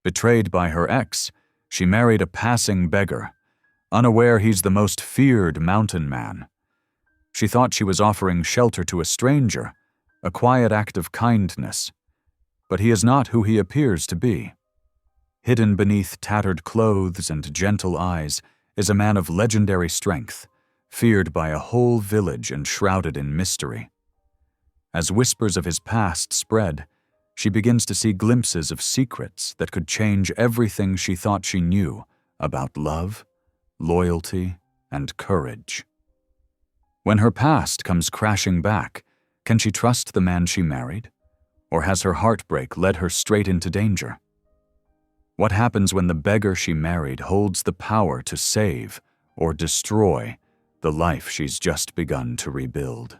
Betrayed by her ex, she married a passing beggar, unaware he's the most feared mountain man. She thought she was offering shelter to a stranger, a quiet act of kindness, but he is not who he appears to be. Hidden beneath tattered clothes and gentle eyes is a man of legendary strength, feared by a whole village and shrouded in mystery. As whispers of his past spread, she begins to see glimpses of secrets that could change everything she thought she knew about love, loyalty, and courage. When her past comes crashing back, can she trust the man she married? Or has her heartbreak led her straight into danger? What happens when the beggar she married holds the power to save or destroy the life she's just begun to rebuild?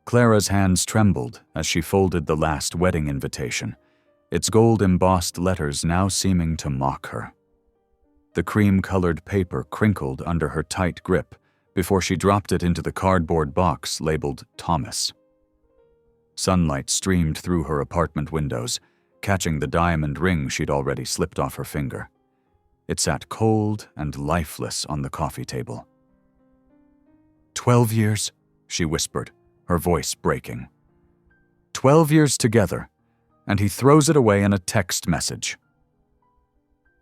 Clara's hands trembled as she folded the last wedding invitation, its gold-embossed letters now seeming to mock her. The cream-colored paper crinkled under her tight grip before she dropped it into the cardboard box labeled Thomas. Sunlight streamed through her apartment windows, catching the diamond ring she'd already slipped off her finger. It sat cold and lifeless on the coffee table. 12 years, she whispered, her voice breaking. 12 years together, and he throws it away in a text message.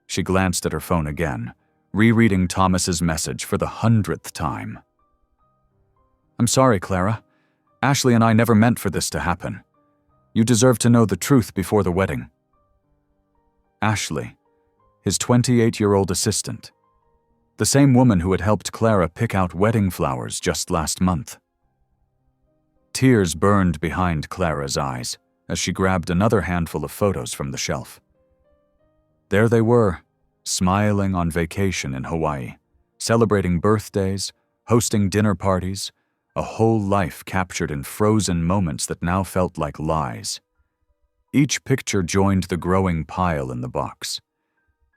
She glanced at her phone again, rereading Thomas's message for the 100th time. I'm sorry, Clara. Ashley and I never meant for this to happen. You deserve to know the truth before the wedding. Ashley, his 28-year-old assistant, the same woman who had helped Clara pick out wedding flowers just last month. Tears burned behind Clara's eyes as she grabbed another handful of photos from the shelf. There they were, smiling on vacation in Hawaii, celebrating birthdays, hosting dinner parties, a whole life captured in frozen moments that now felt like lies. Each picture joined the growing pile in the box.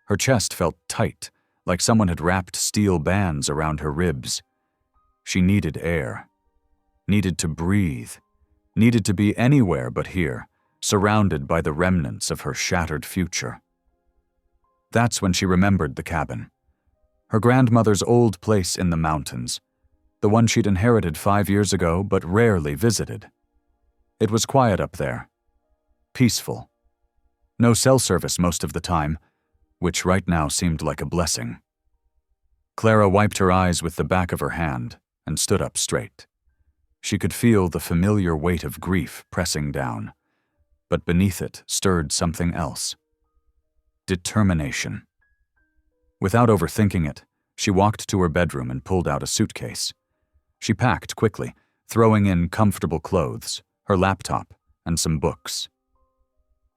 Her chest felt tight, like someone had wrapped steel bands around her ribs. She needed air, needed to breathe, needed to be anywhere but here, surrounded by the remnants of her shattered future. That's when she remembered the cabin. Her grandmother's old place in the mountains, the one she'd inherited 5 years ago but rarely visited. It was quiet up there, peaceful. No cell service most of the time, which right now seemed like a blessing. Clara wiped her eyes with the back of her hand and stood up straight. She could feel the familiar weight of grief pressing down, but beneath it stirred something else. Determination. Without overthinking it, she walked to her bedroom and pulled out a suitcase. She packed quickly, throwing in comfortable clothes, her laptop, and some books.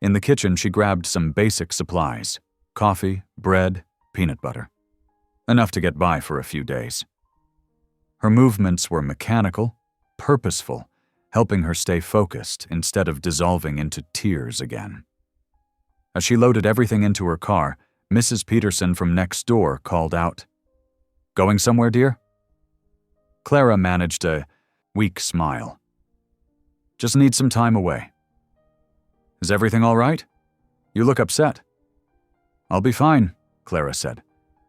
In the kitchen, she grabbed some basic supplies: coffee, bread, peanut butter. Enough to get by for a few days. Her movements were mechanical, purposeful, helping her stay focused instead of dissolving into tears again. As she loaded everything into her car, Mrs. Peterson from next door called out, "Going somewhere, dear?" Clara managed a weak smile. "Just need some time away." "Is everything all right? You look upset." "I'll be fine," Clara said,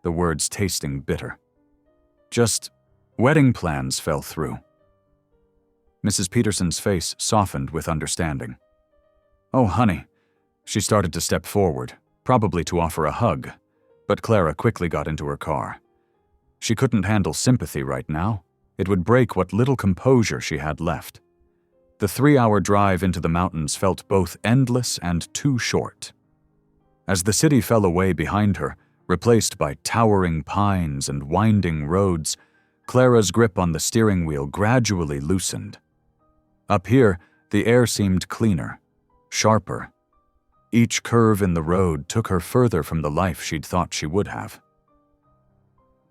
the words tasting bitter. "Just wedding plans fell through." Mrs. Peterson's face softened with understanding. "Oh, honey." She started to step forward, probably to offer a hug, but Clara quickly got into her car. She couldn't handle sympathy right now. It would break what little composure she had left. The 3-hour drive into the mountains felt both endless and too short. As the city fell away behind her, replaced by towering pines and winding roads, Clara's grip on the steering wheel gradually loosened. Up here, the air seemed cleaner, sharper. Each curve in the road took her further from the life she'd thought she would have.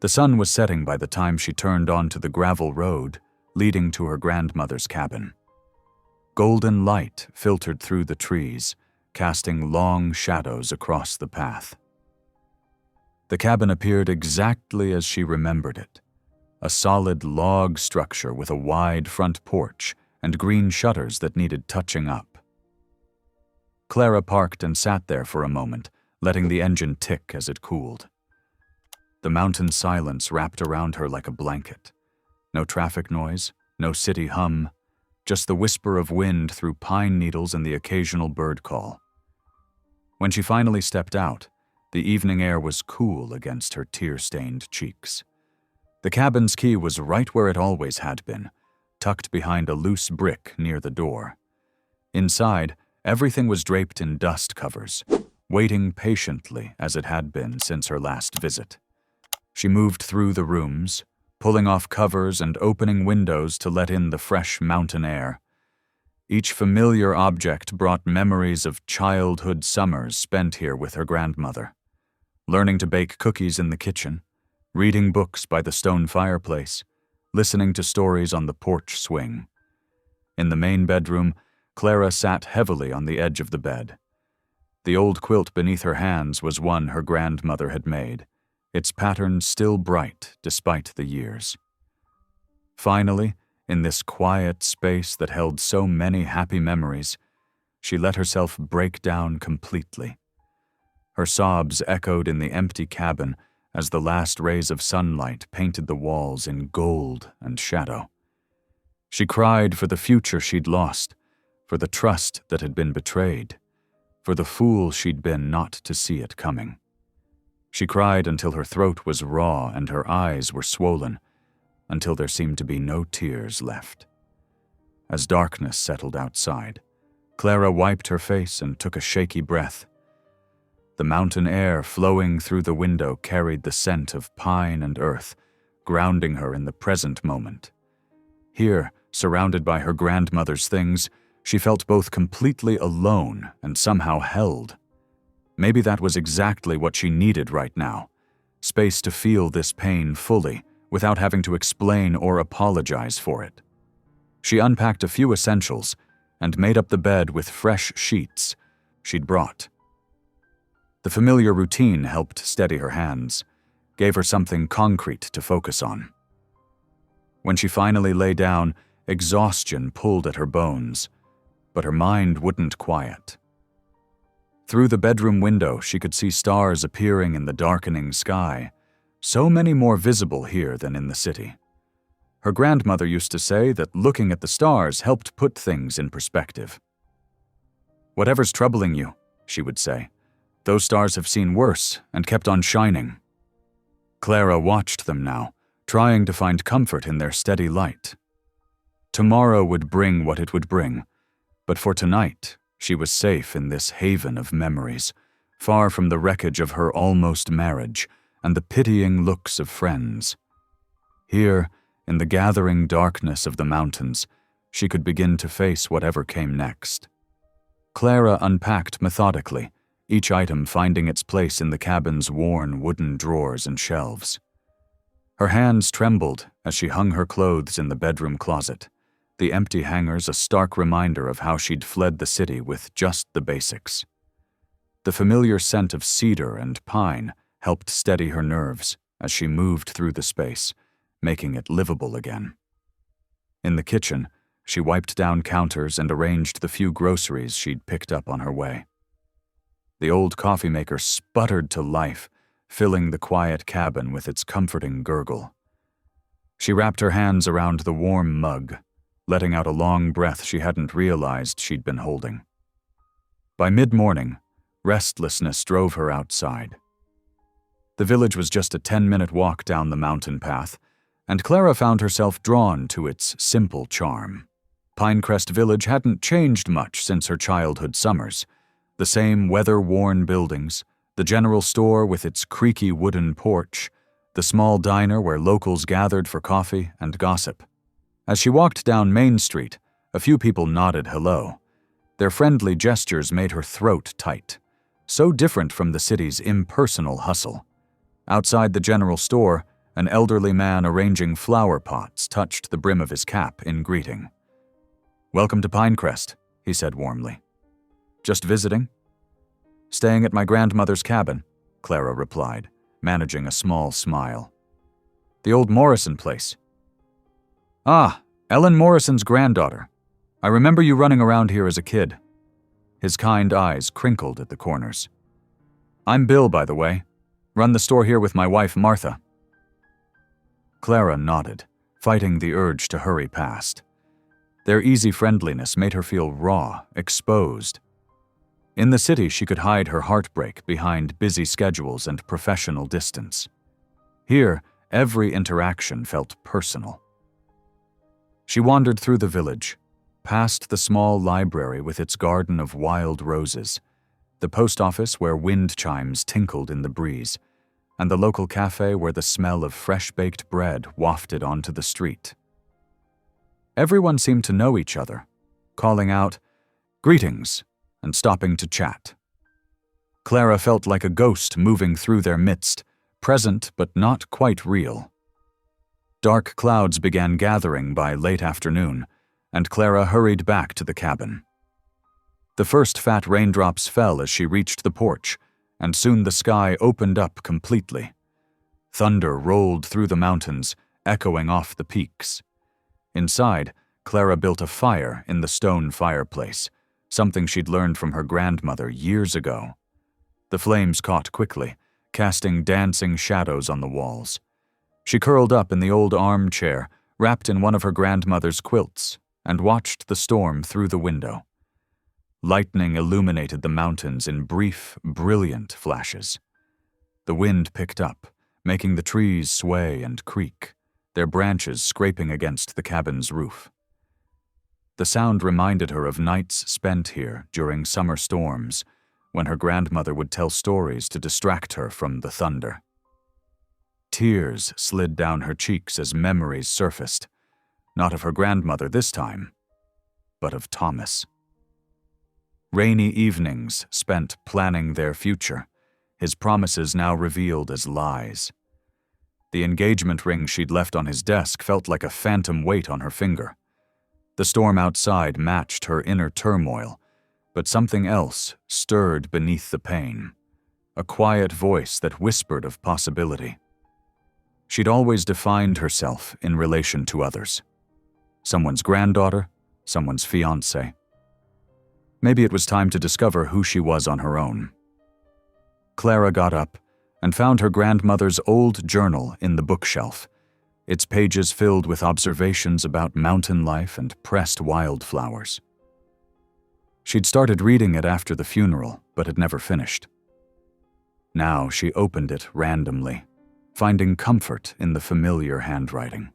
The sun was setting by the time she turned onto the gravel road leading to her grandmother's cabin. Golden light filtered through the trees, casting long shadows across the path. The cabin appeared exactly as she remembered it, a solid log structure with a wide front porch and green shutters that needed touching up. Clara parked and sat there for a moment, letting the engine tick as it cooled. The mountain silence wrapped around her like a blanket. No traffic noise, no city hum, just the whisper of wind through pine needles and the occasional bird call. When she finally stepped out, the evening air was cool against her tear-stained cheeks. The cabin's key was right where it always had been, tucked behind a loose brick near the door. Inside, everything was draped in dust covers, waiting patiently as it had been since her last visit. She moved through the rooms, pulling off covers and opening windows to let in the fresh mountain air. Each familiar object brought memories of childhood summers spent here with her grandmother, learning to bake cookies in the kitchen, reading books by the stone fireplace, listening to stories on the porch swing. In the main bedroom, Clara sat heavily on the edge of the bed. The old quilt beneath her hands was one her grandmother had made, its pattern still bright despite the years. Finally, in this quiet space that held so many happy memories, she let herself break down completely. Her sobs echoed in the empty cabin as the last rays of sunlight painted the walls in gold and shadow. She cried for the future she'd lost, for the trust that had been betrayed, for the fool she'd been not to see it coming. She cried until her throat was raw and her eyes were swollen, until there seemed to be no tears left. As darkness settled outside, Clara wiped her face and took a shaky breath. The mountain air flowing through the window carried the scent of pine and earth, grounding her in the present moment. Here, surrounded by her grandmother's things, she felt both completely alone and somehow held. Maybe that was exactly what she needed right now, space to feel this pain fully, without having to explain or apologize for it. She unpacked a few essentials and made up the bed with fresh sheets she'd brought. The familiar routine helped steady her hands, gave her something concrete to focus on. When she finally lay down, exhaustion pulled at her bones, but her mind wouldn't quiet. Through the bedroom window, she could see stars appearing in the darkening sky, so many more visible here than in the city. Her grandmother used to say that looking at the stars helped put things in perspective. "Whatever's troubling you," she would say, "those stars have seen worse and kept on shining." Clara watched them now, trying to find comfort in their steady light. Tomorrow would bring what it would bring, but for tonight, she was safe in this haven of memories, far from the wreckage of her almost marriage and the pitying looks of friends. Here, in the gathering darkness of the mountains, she could begin to face whatever came next. Clara unpacked methodically, each item finding its place in the cabin's worn wooden drawers and shelves. Her hands trembled as she hung her clothes in the bedroom closet, the empty hangers a stark reminder of how she'd fled the city with just the basics. The familiar scent of cedar and pine helped steady her nerves as she moved through the space, making it livable again. In the kitchen, she wiped down counters and arranged the few groceries she'd picked up on her way. The old coffee maker sputtered to life, filling the quiet cabin with its comforting gurgle. She wrapped her hands around the warm mug, letting out a long breath she hadn't realized she'd been holding. By mid-morning, restlessness drove her outside. The village was just a 10-minute walk down the mountain path, and Clara found herself drawn to its simple charm. Pinecrest Village hadn't changed much since her childhood summers. The same weather-worn buildings, the general store with its creaky wooden porch, the small diner where locals gathered for coffee and gossip. As she walked down Main Street, a few people nodded hello. Their friendly gestures made her throat tight, so different from the city's impersonal hustle. Outside the general store, an elderly man arranging flower pots touched the brim of his cap in greeting. "Welcome to Pinecrest," he said warmly. "Just visiting?" "Staying at my grandmother's cabin," Clara replied, managing a small smile. "The old Morrison place." "Ah, Ellen Morrison's granddaughter. I remember you running around here as a kid." His kind eyes crinkled at the corners. I'm Bill, by the way. Run the store here with my wife, Martha. Clara nodded, fighting the urge to hurry past. Their easy friendliness made her feel raw, exposed. In the city, she could hide her heartbreak behind busy schedules and professional distance. Here, every interaction felt personal. She wandered through the village, past the small library with its garden of wild roses, the post office where wind chimes tinkled in the breeze, and the local cafe where the smell of fresh-baked bread wafted onto the street. Everyone seemed to know each other, calling out, "Greetings," and stopping to chat. Clara felt like a ghost moving through their midst, present but not quite real. Dark clouds began gathering by late afternoon, and Clara hurried back to the cabin. The first fat raindrops fell as she reached the porch, and soon the sky opened up completely. Thunder rolled through the mountains, echoing off the peaks. Inside, Clara built a fire in the stone fireplace, something she'd learned from her grandmother years ago. The flames caught quickly, casting dancing shadows on the walls. She curled up in the old armchair, wrapped in one of her grandmother's quilts, and watched the storm through the window. Lightning illuminated the mountains in brief, brilliant flashes. The wind picked up, making the trees sway and creak, their branches scraping against the cabin's roof. The sound reminded her of nights spent here during summer storms, when her grandmother would tell stories to distract her from the thunder. Tears slid down her cheeks as memories surfaced, not of her grandmother this time, but of Thomas. Rainy evenings spent planning their future, his promises now revealed as lies. The engagement ring she'd left on his desk felt like a phantom weight on her finger. The storm outside matched her inner turmoil, but something else stirred beneath the pain, a quiet voice that whispered of possibility. She'd always defined herself in relation to others. Someone's granddaughter, someone's fiancé. Maybe it was time to discover who she was on her own. Clara got up and found her grandmother's old journal in the bookshelf, its pages filled with observations about mountain life and pressed wildflowers. She'd started reading it after the funeral, but had never finished. Now she opened it randomly, finding comfort in the familiar handwriting.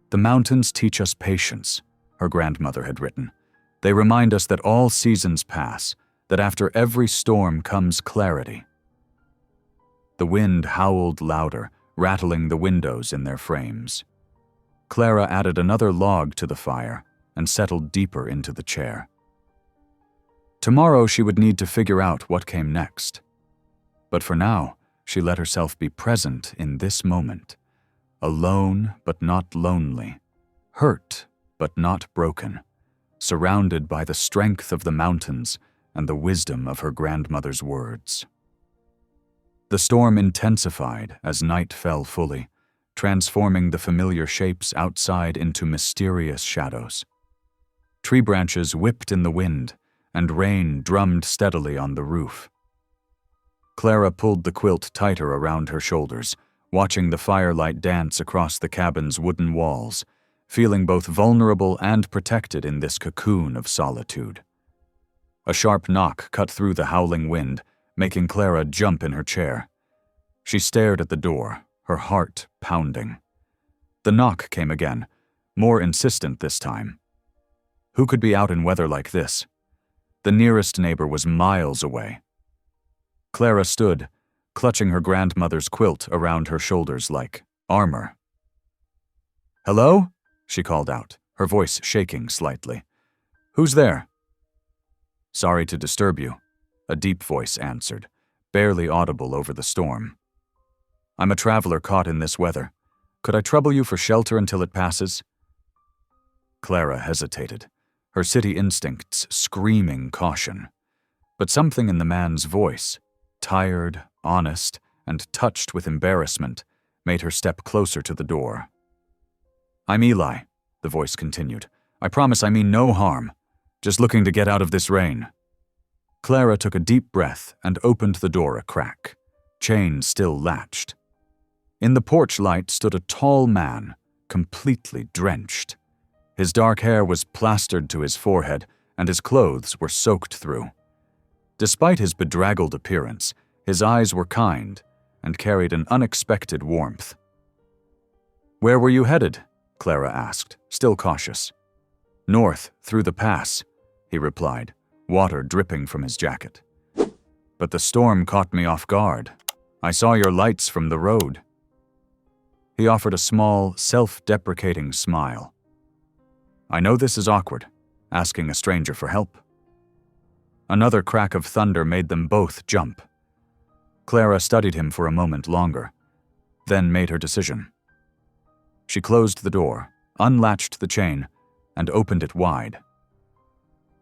"The mountains teach us patience," her grandmother had written. "They remind us that all seasons pass, that after every storm comes clarity." The wind howled louder, rattling the windows in their frames. Clara added another log to the fire and settled deeper into the chair. Tomorrow she would need to figure out what came next. But for now, she let herself be present in this moment, alone but not lonely, hurt but not broken, surrounded by the strength of the mountains and the wisdom of her grandmother's words. The storm intensified as night fell fully, transforming the familiar shapes outside into mysterious shadows. Tree branches whipped in the wind, and rain drummed steadily on the roof. Clara pulled the quilt tighter around her shoulders, watching the firelight dance across the cabin's wooden walls, feeling both vulnerable and protected in this cocoon of solitude. A sharp knock cut through the howling wind, making Clara jump in her chair. She stared at the door, her heart pounding. The knock came again, more insistent this time. Who could be out in weather like this? The nearest neighbor was miles away. Clara stood, clutching her grandmother's quilt around her shoulders like armor. "Hello?" she called out, her voice shaking slightly. "Who's there?" "Sorry to disturb you," a deep voice answered, barely audible over the storm. "I'm a traveler caught in this weather. Could I trouble you for shelter until it passes?" Clara hesitated, her city instincts screaming caution. But something in the man's voice, tired, honest, and touched with embarrassment, made her step closer to the door. "I'm Eli," the voice continued. "I promise I mean no harm. Just looking to get out of this rain." Clara took a deep breath and opened the door a crack, chain still latched. In the porch light stood a tall man, completely drenched. His dark hair was plastered to his forehead, and his clothes were soaked through. Despite his bedraggled appearance, his eyes were kind and carried an unexpected warmth. "Where were you headed?" Clara asked, still cautious. "North, through the pass," he replied, water dripping from his jacket. "But the storm caught me off guard. I saw your lights from the road." He offered a small, self-deprecating smile. "I know this is awkward, asking a stranger for help." Another crack of thunder made them both jump. Clara studied him for a moment longer, then made her decision. She closed the door, unlatched the chain, and opened it wide.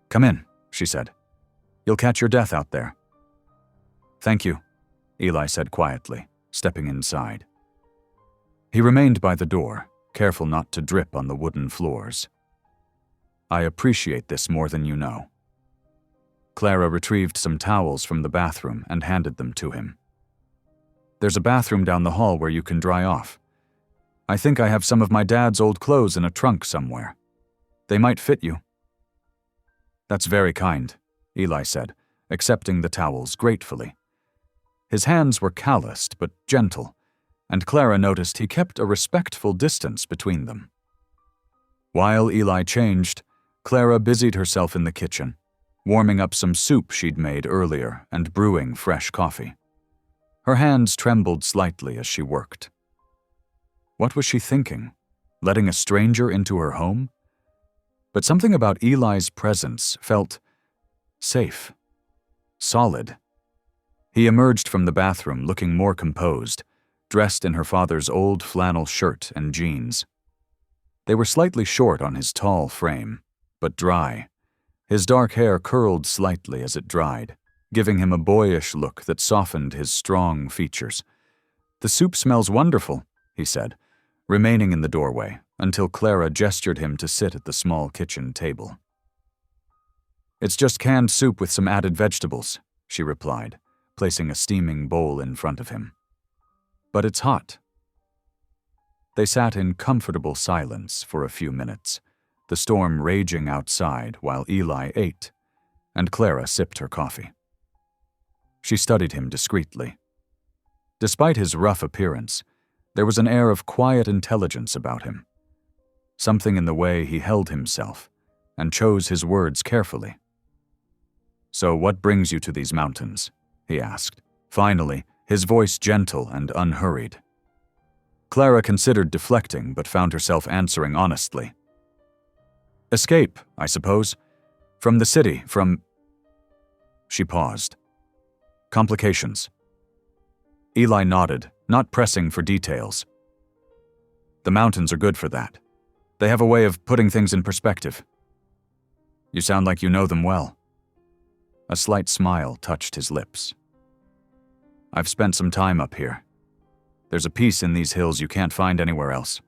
"Come in," she said. "You'll catch your death out there." "Thank you," Eli said quietly, stepping inside. He remained by the door, careful not to drip on the wooden floors. "I appreciate this more than you know." Clara retrieved some towels from the bathroom and handed them to him. "There's a bathroom down the hall where you can dry off. I think I have some of my dad's old clothes in a trunk somewhere. They might fit you." "That's very kind," Eli said, accepting the towels gratefully. His hands were calloused but gentle, and Clara noticed he kept a respectful distance between them. While Eli changed, Clara busied herself in the kitchen, warming up some soup she'd made earlier and brewing fresh coffee. Her hands trembled slightly as she worked. What was she thinking? Letting a stranger into her home? But something about Eli's presence felt safe, solid. He emerged from the bathroom looking more composed, dressed in her father's old flannel shirt and jeans. They were slightly short on his tall frame, but dry. His dark hair curled slightly as it dried, giving him a boyish look that softened his strong features. "The soup smells wonderful," he said, remaining in the doorway until Clara gestured him to sit at the small kitchen table. "It's just canned soup with some added vegetables," she replied, placing a steaming bowl in front of him. "But it's hot." They sat in comfortable silence for a few minutes, the storm raging outside while Eli ate, and Clara sipped her coffee. She studied him discreetly. Despite his rough appearance, there was an air of quiet intelligence about him, something in the way he held himself and chose his words carefully. "So what brings you to these mountains?" he asked, finally, his voice gentle and unhurried. Clara considered deflecting but found herself answering honestly. "Escape, I suppose. From the city, from—" She paused. "Complications." Eli nodded, not pressing for details. "The mountains are good for that. They have a way of putting things in perspective." "You sound like you know them well." A slight smile touched his lips. "I've spent some time up here. There's a peace in these hills you can't find anywhere else."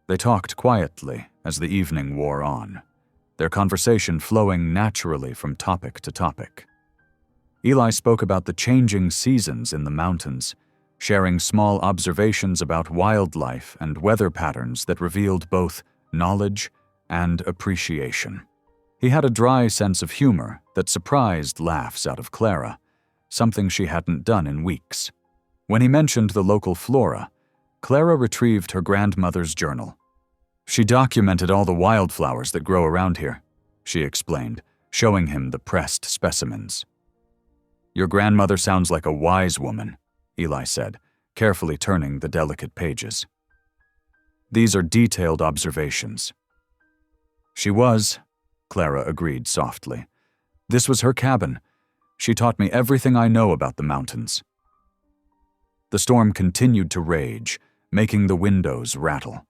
They talked quietly as the evening wore on, their conversation flowing naturally from topic to topic. Eli spoke about the changing seasons in the mountains, sharing small observations about wildlife and weather patterns that revealed both knowledge and appreciation. He had a dry sense of humor that surprised laughs out of Clara, something she hadn't done in weeks. When he mentioned the local flora, Clara retrieved her grandmother's journal. "She documented all the wildflowers that grow around here," she explained, showing him the pressed specimens. "Your grandmother sounds like a wise woman," Eli said, carefully turning the delicate pages. "These are detailed observations." "She was," Clara agreed softly. "This was her cabin. She taught me everything I know about the mountains." The storm continued to rage, making the windows rattle.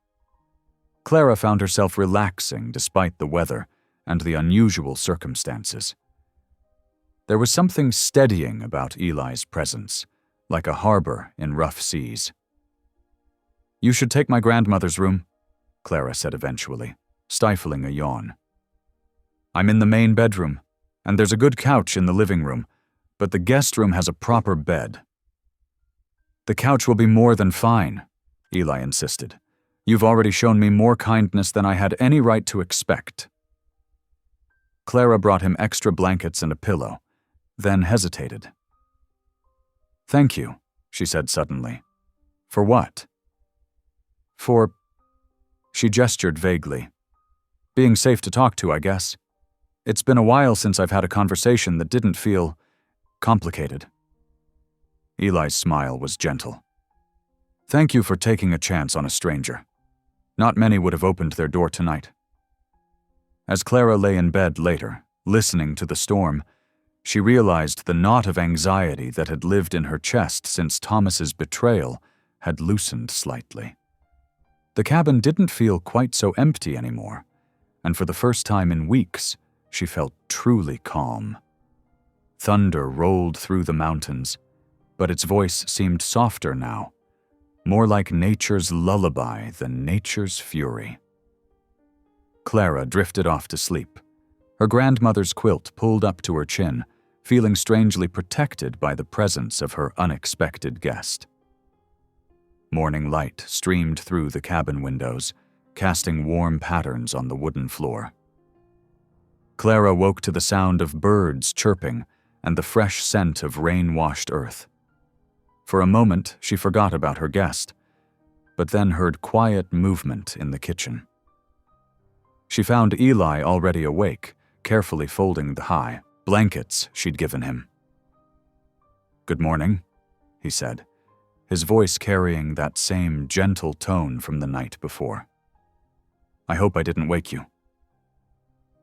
Clara found herself relaxing despite the weather and the unusual circumstances. There was something steadying about Eli's presence, like a harbor in rough seas. "You should take my grandmother's room," Clara said eventually, stifling a yawn. "I'm in the main bedroom, And there's a good couch in the living room, but the guest room has a proper bed." "The couch will be more than fine," Eli insisted. "You've already shown me more kindness than I had any right to expect." Clara brought him extra blankets and a pillow, then hesitated. "Thank you," she said suddenly. "For what?" "For—" She gestured vaguely. "Being safe to talk to, I guess. It's been a while since I've had a conversation that didn't feel complicated." Eli's smile was gentle. "Thank you for taking a chance on a stranger. Not many would have opened their door tonight." As Clara lay in bed later, listening to the storm, she realized the knot of anxiety that had lived in her chest since Thomas's betrayal had loosened slightly. The cabin didn't feel quite so empty anymore, and for the first time in weeks, she felt truly calm. Thunder rolled through the mountains, but its voice seemed softer now, more like nature's lullaby than nature's fury. Clara drifted off to sleep, her grandmother's quilt pulled up to her chin, feeling strangely protected by the presence of her unexpected guest. Morning light streamed through the cabin windows, casting warm patterns on the wooden floor. Clara woke to the sound of birds chirping and the fresh scent of rain-washed earth. For a moment, she forgot about her guest, but then heard quiet movement in the kitchen. She found Eli already awake, carefully folding the high blankets she'd given him. "Good morning," he said, his voice carrying that same gentle tone from the night before. "I hope I didn't wake you."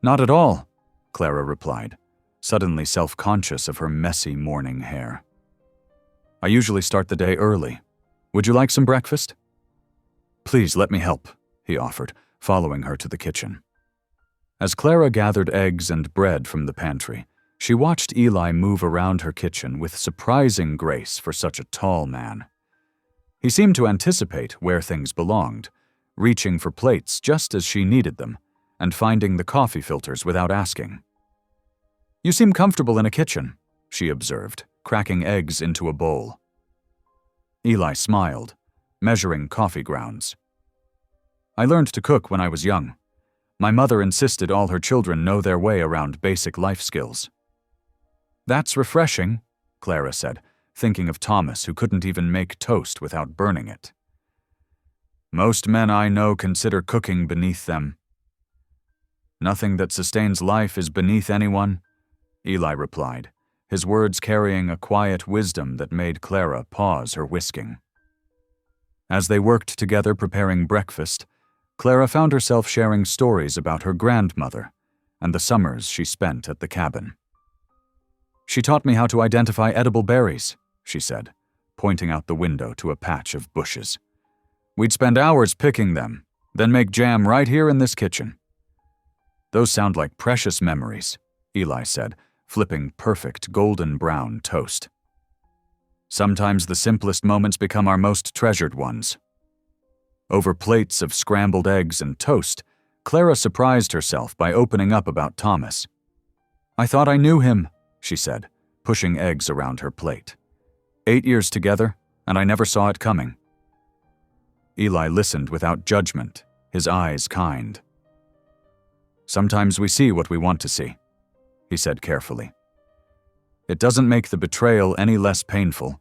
"Not at all," Clara replied, suddenly self-conscious of her messy morning hair. "I usually start the day early. Would you like some breakfast?" "Please let me help," he offered, following her to the kitchen. As Clara gathered eggs and bread from the pantry, she watched Eli move around her kitchen with surprising grace for such a tall man. He seemed to anticipate where things belonged, reaching for plates just as she needed them, and finding the coffee filters without asking. "You seem comfortable in a kitchen," she observed, cracking eggs into a bowl. Eli smiled, measuring coffee grounds. "I learned to cook when I was young. My mother insisted all her children know their way around basic life skills." "That's refreshing," Clara said, thinking of Thomas, who couldn't even make toast without burning it. "Most men I know consider cooking beneath them." "Nothing that sustains life is beneath anyone," Eli replied, his words carrying a quiet wisdom that made Clara pause her whisking. As they worked together preparing breakfast, Clara found herself sharing stories about her grandmother and the summers she spent at the cabin. "She taught me how to identify edible berries," she said, pointing out the window to a patch of bushes. "We'd spend hours picking them, then make jam right here in this kitchen." "Those sound like precious memories," Eli said, flipping perfect golden brown toast. "Sometimes the simplest moments become our most treasured ones." Over plates of scrambled eggs and toast, Clara surprised herself by opening up about Thomas. "I thought I knew him," she said, pushing eggs around her plate. 8 years together, and I never saw it coming." Eli listened without judgment, his eyes kind. "Sometimes we see what we want to see," he said carefully. "It doesn't make the betrayal any less painful,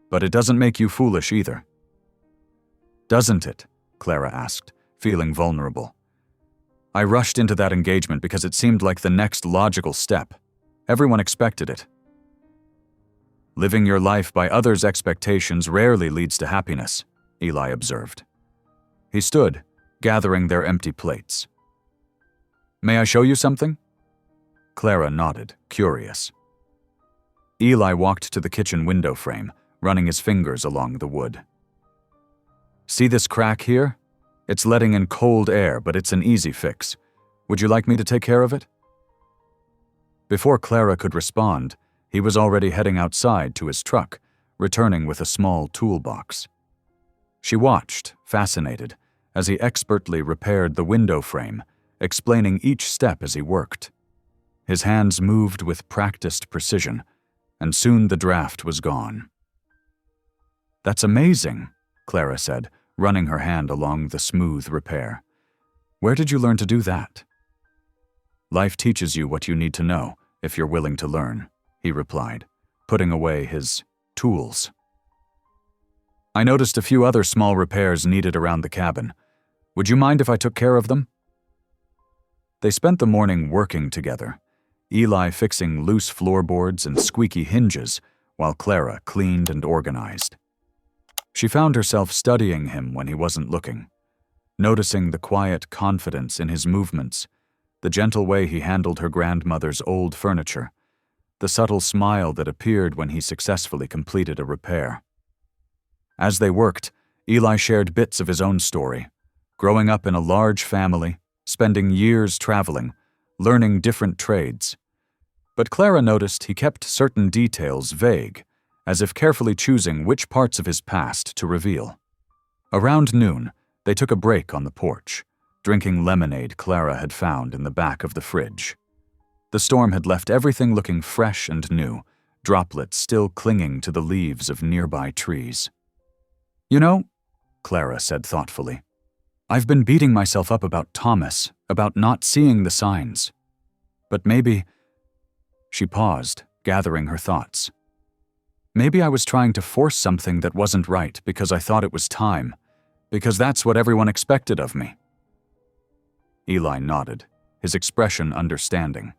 but it doesn't make you foolish either." "Doesn't it?" Clara asked, feeling vulnerable. "I rushed into that engagement because it seemed like the next logical step. Everyone expected it." "Living your life by others' expectations rarely leads to happiness," Eli observed. He stood, gathering their empty plates. "May I show you something?" Clara nodded, curious. Eli walked to the kitchen window frame, running his fingers along the wood. "See this crack here? It's letting in cold air, but it's an easy fix. Would you like me to take care of it?" Before Clara could respond, he was already heading outside to his truck, returning with a small toolbox. She watched, fascinated, as he expertly repaired the window frame, explaining each step as he worked. His hands moved with practiced precision, and soon the draft was gone. "That's amazing," Clara said, running her hand along the smooth repair. "Where did you learn to do that?" "Life teaches you what you need to know, if you're willing to learn," he replied, putting away his tools. "I noticed a few other small repairs needed around the cabin. Would you mind if I took care of them?" They spent the morning working together, Eli fixing loose floorboards and squeaky hinges, while Clara cleaned and organized. She found herself studying him when he wasn't looking, noticing the quiet confidence in his movements, the gentle way he handled her grandmother's old furniture, the subtle smile that appeared when he successfully completed a repair. As they worked, Eli shared bits of his own story, growing up in a large family, spending years traveling, learning different trades. But Clara noticed he kept certain details vague, as if carefully choosing which parts of his past to reveal. Around noon, they took a break on the porch, drinking lemonade Clara had found in the back of the fridge. The storm had left everything looking fresh and new, droplets still clinging to the leaves of nearby trees. "You know," Clara said thoughtfully, "I've been beating myself up about Thomas, about not seeing the signs. But maybe—" She paused, gathering her thoughts. "Maybe I was trying to force something that wasn't right because I thought it was time, because that's what everyone expected of me." Eli nodded, his expression understanding.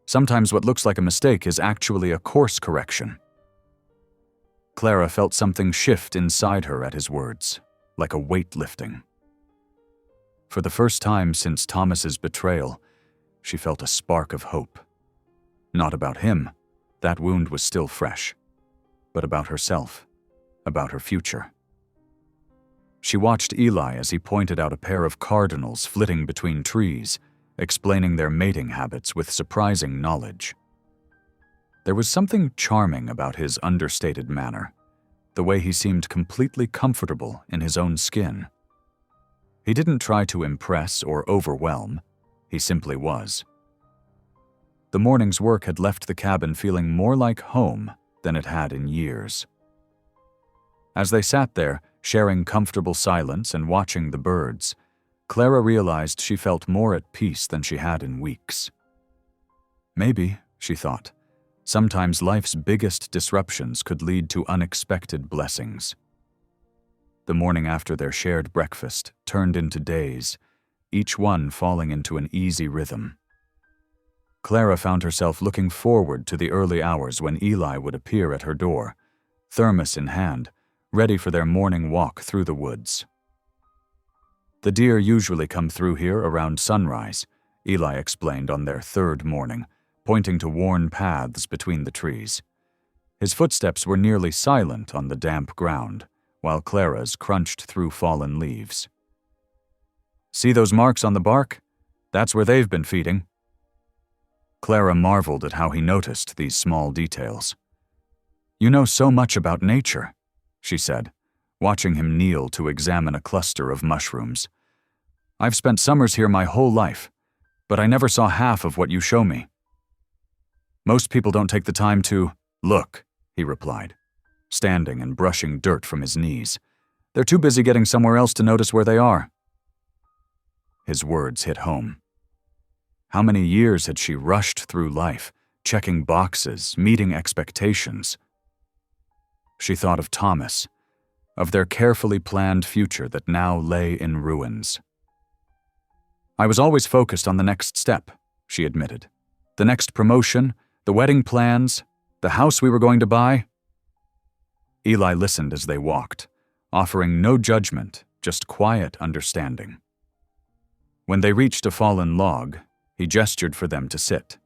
"Sometimes what looks like a mistake is actually a course correction." Clara felt something shift inside her at his words, like a weight lifting. For the first time since Thomas's betrayal, she felt a spark of hope. Not about him, that wound was still fresh, but about herself, about her future. She watched Eli as he pointed out a pair of cardinals flitting between trees, explaining their mating habits with surprising knowledge. There was something charming about his understated manner, the way he seemed completely comfortable in his own skin. He didn't try to impress or overwhelm, he simply was. The morning's work had left the cabin feeling more like home than it had in years. As they sat there, sharing comfortable silence and watching the birds, Clara realized she felt more at peace than she had in weeks. Maybe, she thought, sometimes life's biggest disruptions could lead to unexpected blessings. The morning after their shared breakfast turned into days, each one falling into an easy rhythm. Clara found herself looking forward to the early hours when Eli would appear at her door, thermos in hand, ready for their morning walk through the woods. "The deer usually come through here around sunrise," Eli explained on their third morning, pointing to worn paths between the trees. His footsteps were nearly silent on the damp ground, while Clara's crunched through fallen leaves. "See those marks on the bark? That's where they've been feeding." Clara marveled at how he noticed these small details. "You know so much about nature," she said, watching him kneel to examine a cluster of mushrooms. "I've spent summers here my whole life, but I never saw half of what you show me." "Most people don't take the time to look," he replied, standing and brushing dirt from his knees. "They're too busy getting somewhere else to notice where they are." His words hit home. How many years had she rushed through life, checking boxes, meeting expectations? She thought of Thomas, of their carefully planned future that now lay in ruins. "I was always focused on the next step," she admitted. "The next promotion, the wedding plans, the house we were going to buy." Eli listened as they walked, offering no judgment, just quiet understanding. When they reached a fallen log, he gestured for them to sit.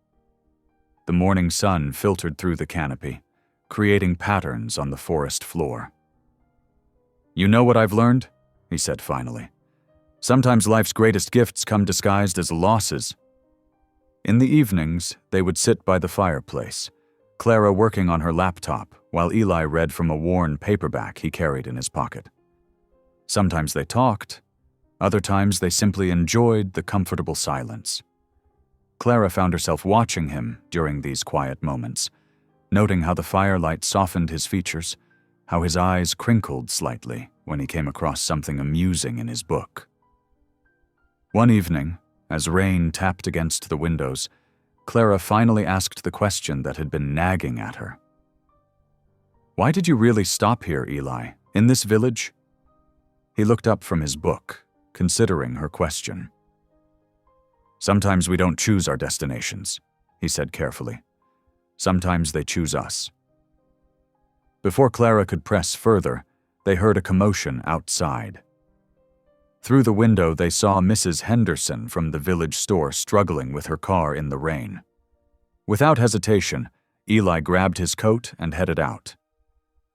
The morning sun filtered through the canopy, creating patterns on the forest floor. "You know what I've learned?" he said finally. "Sometimes life's greatest gifts come disguised as losses." In the evenings, they would sit by the fireplace, Clara working on her laptop while Eli read from a worn paperback he carried in his pocket. Sometimes they talked, other times they simply enjoyed the comfortable silence. Clara found herself watching him during these quiet moments, noting how the firelight softened his features, how his eyes crinkled slightly when he came across something amusing in his book. One evening, as rain tapped against the windows, Clara finally asked the question that had been nagging at her. "Why did you really stop here, Eli, in this village?" He looked up from his book, considering her question. "Sometimes we don't choose our destinations," he said carefully. "Sometimes they choose us." Before Clara could press further, they heard a commotion outside. Through the window, they saw Mrs. Henderson from the village store struggling with her car in the rain. Without hesitation, Eli grabbed his coat and headed out.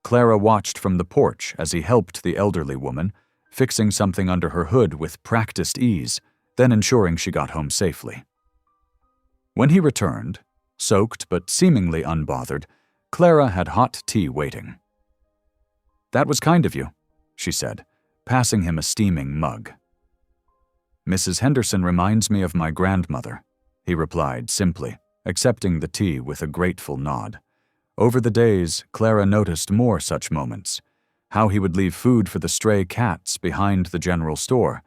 Clara watched from the porch as he helped the elderly woman, fixing something under her hood with practiced ease, then ensuring she got home safely. When he returned, soaked but seemingly unbothered, Clara had hot tea waiting. "That was kind of you," she said, passing him a steaming mug. "Mrs. Henderson reminds me of my grandmother," he replied simply, accepting the tea with a grateful nod. Over the days, Clara noticed more such moments. How he would leave food for the stray cats behind the general store,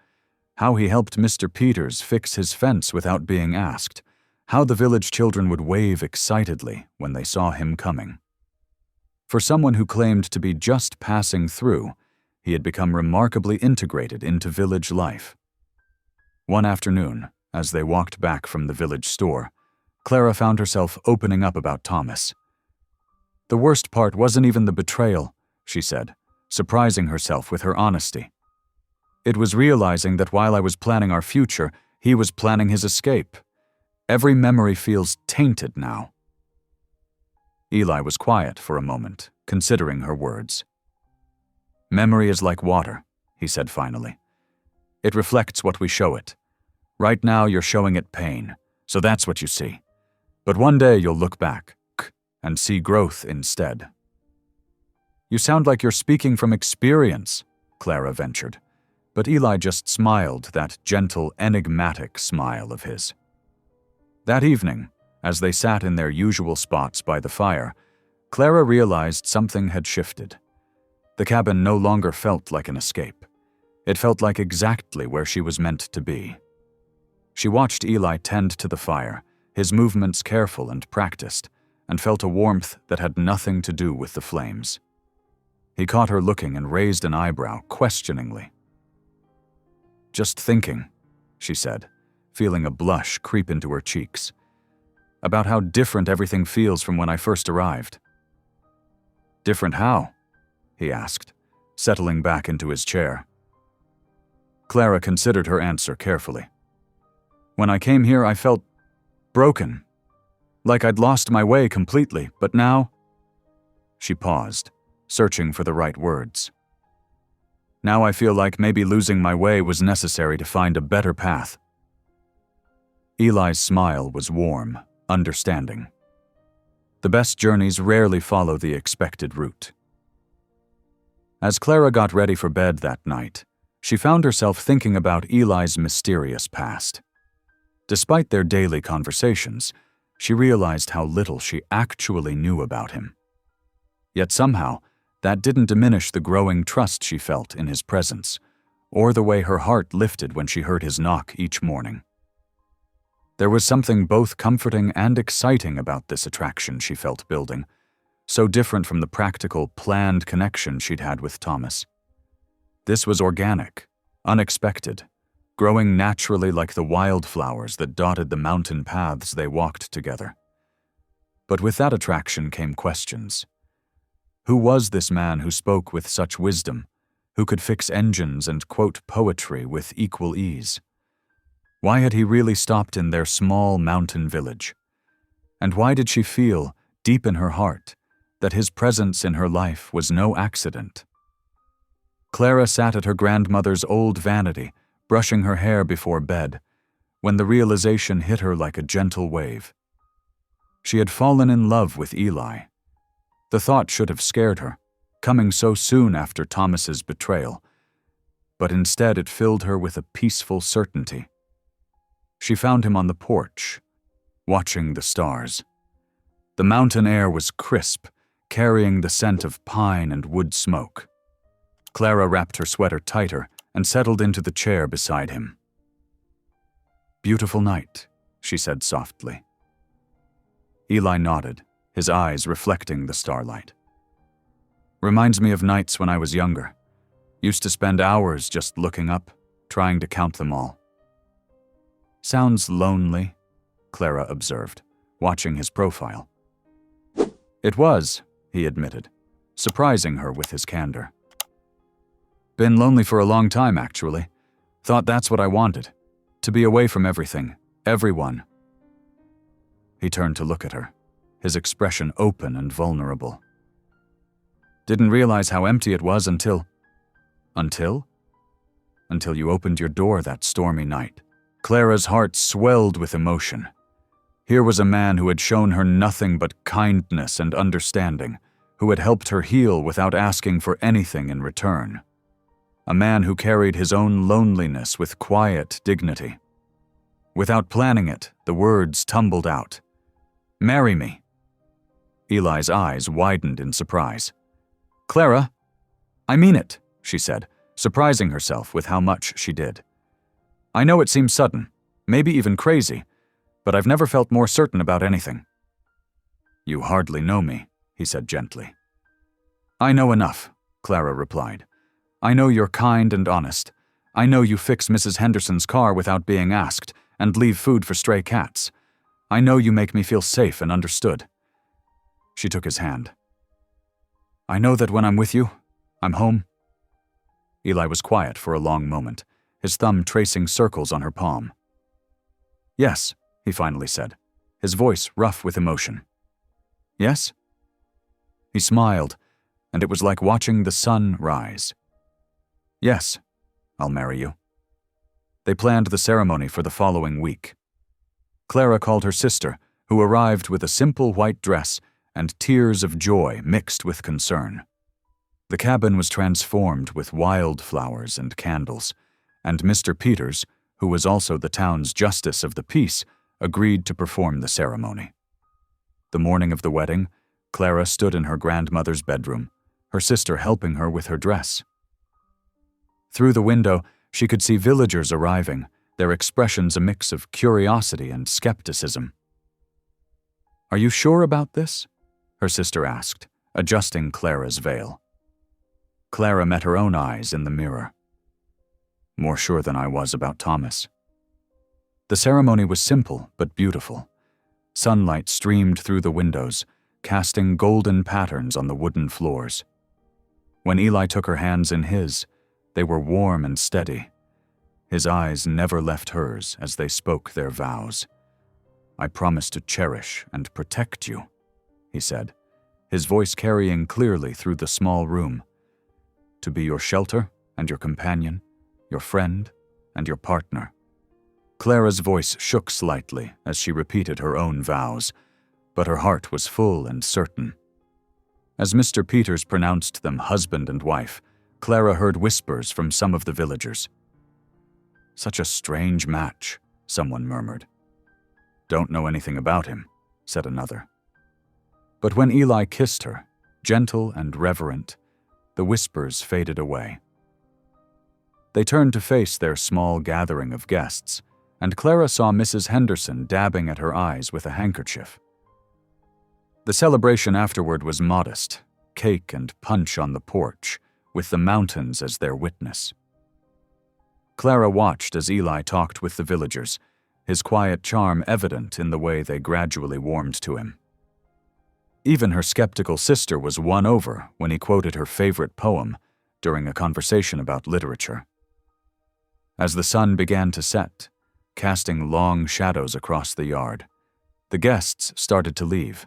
how he helped Mr. Peters fix his fence without being asked, how the village children would wave excitedly when they saw him coming. For someone who claimed to be just passing through, he had become remarkably integrated into village life. One afternoon, as they walked back from the village store, Clara found herself opening up about Thomas. "The worst part wasn't even the betrayal," she said, surprising herself with her honesty. "It was realizing that while I was planning our future, he was planning his escape. Every memory feels tainted now." Eli was quiet for a moment, considering her words. "Memory is like water," he said finally. "It reflects what we show it. Right now you're showing it pain, so that's what you see. But one day you'll look back and see growth instead." "You sound like you're speaking from experience," Clara ventured, but Eli just smiled that gentle, enigmatic smile of his. That evening, as they sat in their usual spots by the fire, Clara realized something had shifted. The cabin no longer felt like an escape. It felt like exactly where she was meant to be. She watched Eli tend to the fire, his movements careful and practiced, and felt a warmth that had nothing to do with the flames. He caught her looking and raised an eyebrow questioningly. "Just thinking," she said, feeling a blush creep into her cheeks, "about how different everything feels from when I first arrived." "Different how?" he asked, settling back into his chair. Clara considered her answer carefully. "When I came here, I felt broken, like I'd lost my way completely, but now—" She paused, searching for the right words. "Now I feel like maybe losing my way was necessary to find a better path." Eli's smile was warm, understanding. The best journeys rarely follow the expected route. As Clara got ready for bed that night, she found herself thinking about Eli's mysterious past. Despite their daily conversations, she realized how little she actually knew about him. Yet somehow, that didn't diminish the growing trust she felt in his presence, or the way her heart lifted when she heard his knock each morning. There was something both comforting and exciting about this attraction she felt building, so different from the practical, planned connection she'd had with Thomas. This was organic, unexpected, growing naturally like the wildflowers that dotted the mountain paths they walked together. But with that attraction came questions. Who was this man who spoke with such wisdom, who could fix engines and quote poetry with equal ease? Why had he really stopped in their small mountain village? And why did she feel, deep in her heart, that his presence in her life was no accident? Clara sat at her grandmother's old vanity, brushing her hair before bed, when the realization hit her like a gentle wave. She had fallen in love with Eli. The thought should have scared her, coming so soon after Thomas's betrayal, but instead it filled her with a peaceful certainty. She found him on the porch, watching the stars. The mountain air was crisp, carrying the scent of pine and wood smoke. Clara wrapped her sweater tighter and settled into the chair beside him. "Beautiful night," she said softly. Eli nodded, his eyes reflecting the starlight. "Reminds me of nights when I was younger. Used to spend hours just looking up, trying to count them all." "Sounds lonely," Clara observed, watching his profile. "It was," he admitted, surprising her with his candor. "Been lonely for a long time, actually. Thought that's what I wanted, to be away from everything, everyone." He turned to look at her, his expression open and vulnerable. "Didn't realize how empty it was until... Until you opened your door that stormy night." Clara's heart swelled with emotion. Here was a man who had shown her nothing but kindness and understanding, who had helped her heal without asking for anything in return. A man who carried his own loneliness with quiet dignity. Without planning it, the words tumbled out. "Marry me." Eli's eyes widened in surprise. "Clara, I mean it," she said, surprising herself with how much she did. "I know it seems sudden, maybe even crazy, but I've never felt more certain about anything." "You hardly know me," he said gently. "I know enough," Clara replied. "I know you're kind and honest. I know you fix Mrs. Henderson's car without being asked and leave food for stray cats. I know you make me feel safe and understood." She took his hand. "I know that when I'm with you, I'm home." Eli was quiet for a long moment, his thumb tracing circles on her palm. "Yes," he finally said, his voice rough with emotion. "Yes?" He smiled, and it was like watching the sun rise. "Yes, I'll marry you." They planned the ceremony for the following week. Clara called her sister, who arrived with a simple white dress and tears of joy mixed with concern. The cabin was transformed with wildflowers and candles, and Mr. Peters, who was also the town's justice of the peace, agreed to perform the ceremony. The morning of the wedding, Clara stood in her grandmother's bedroom, her sister helping her with her dress. Through the window, she could see villagers arriving, their expressions a mix of curiosity and skepticism. "Are you sure about this?" her sister asked, adjusting Clara's veil. Clara met her own eyes in the mirror. "More sure than I was about Thomas." The ceremony was simple but beautiful. Sunlight streamed through the windows, casting golden patterns on the wooden floors. When Eli took her hands in his, they were warm and steady. His eyes never left hers as they spoke their vows. "I promise to cherish and protect you," he said, his voice carrying clearly through the small room. "To be your shelter and your companion, your friend and your partner." Clara's voice shook slightly as she repeated her own vows, but her heart was full and certain. As Mr. Peters pronounced them husband and wife, Clara heard whispers from some of the villagers. "Such a strange match," someone murmured. "Don't know anything about him," said another. But when Eli kissed her, gentle and reverent, the whispers faded away. They turned to face their small gathering of guests, and Clara saw Mrs. Henderson dabbing at her eyes with a handkerchief. The celebration afterward was modest, cake and punch on the porch, with the mountains as their witness. Clara watched as Eli talked with the villagers, his quiet charm evident in the way they gradually warmed to him. Even her skeptical sister was won over when he quoted her favorite poem during a conversation about literature. As the sun began to set, casting long shadows across the yard, the guests started to leave.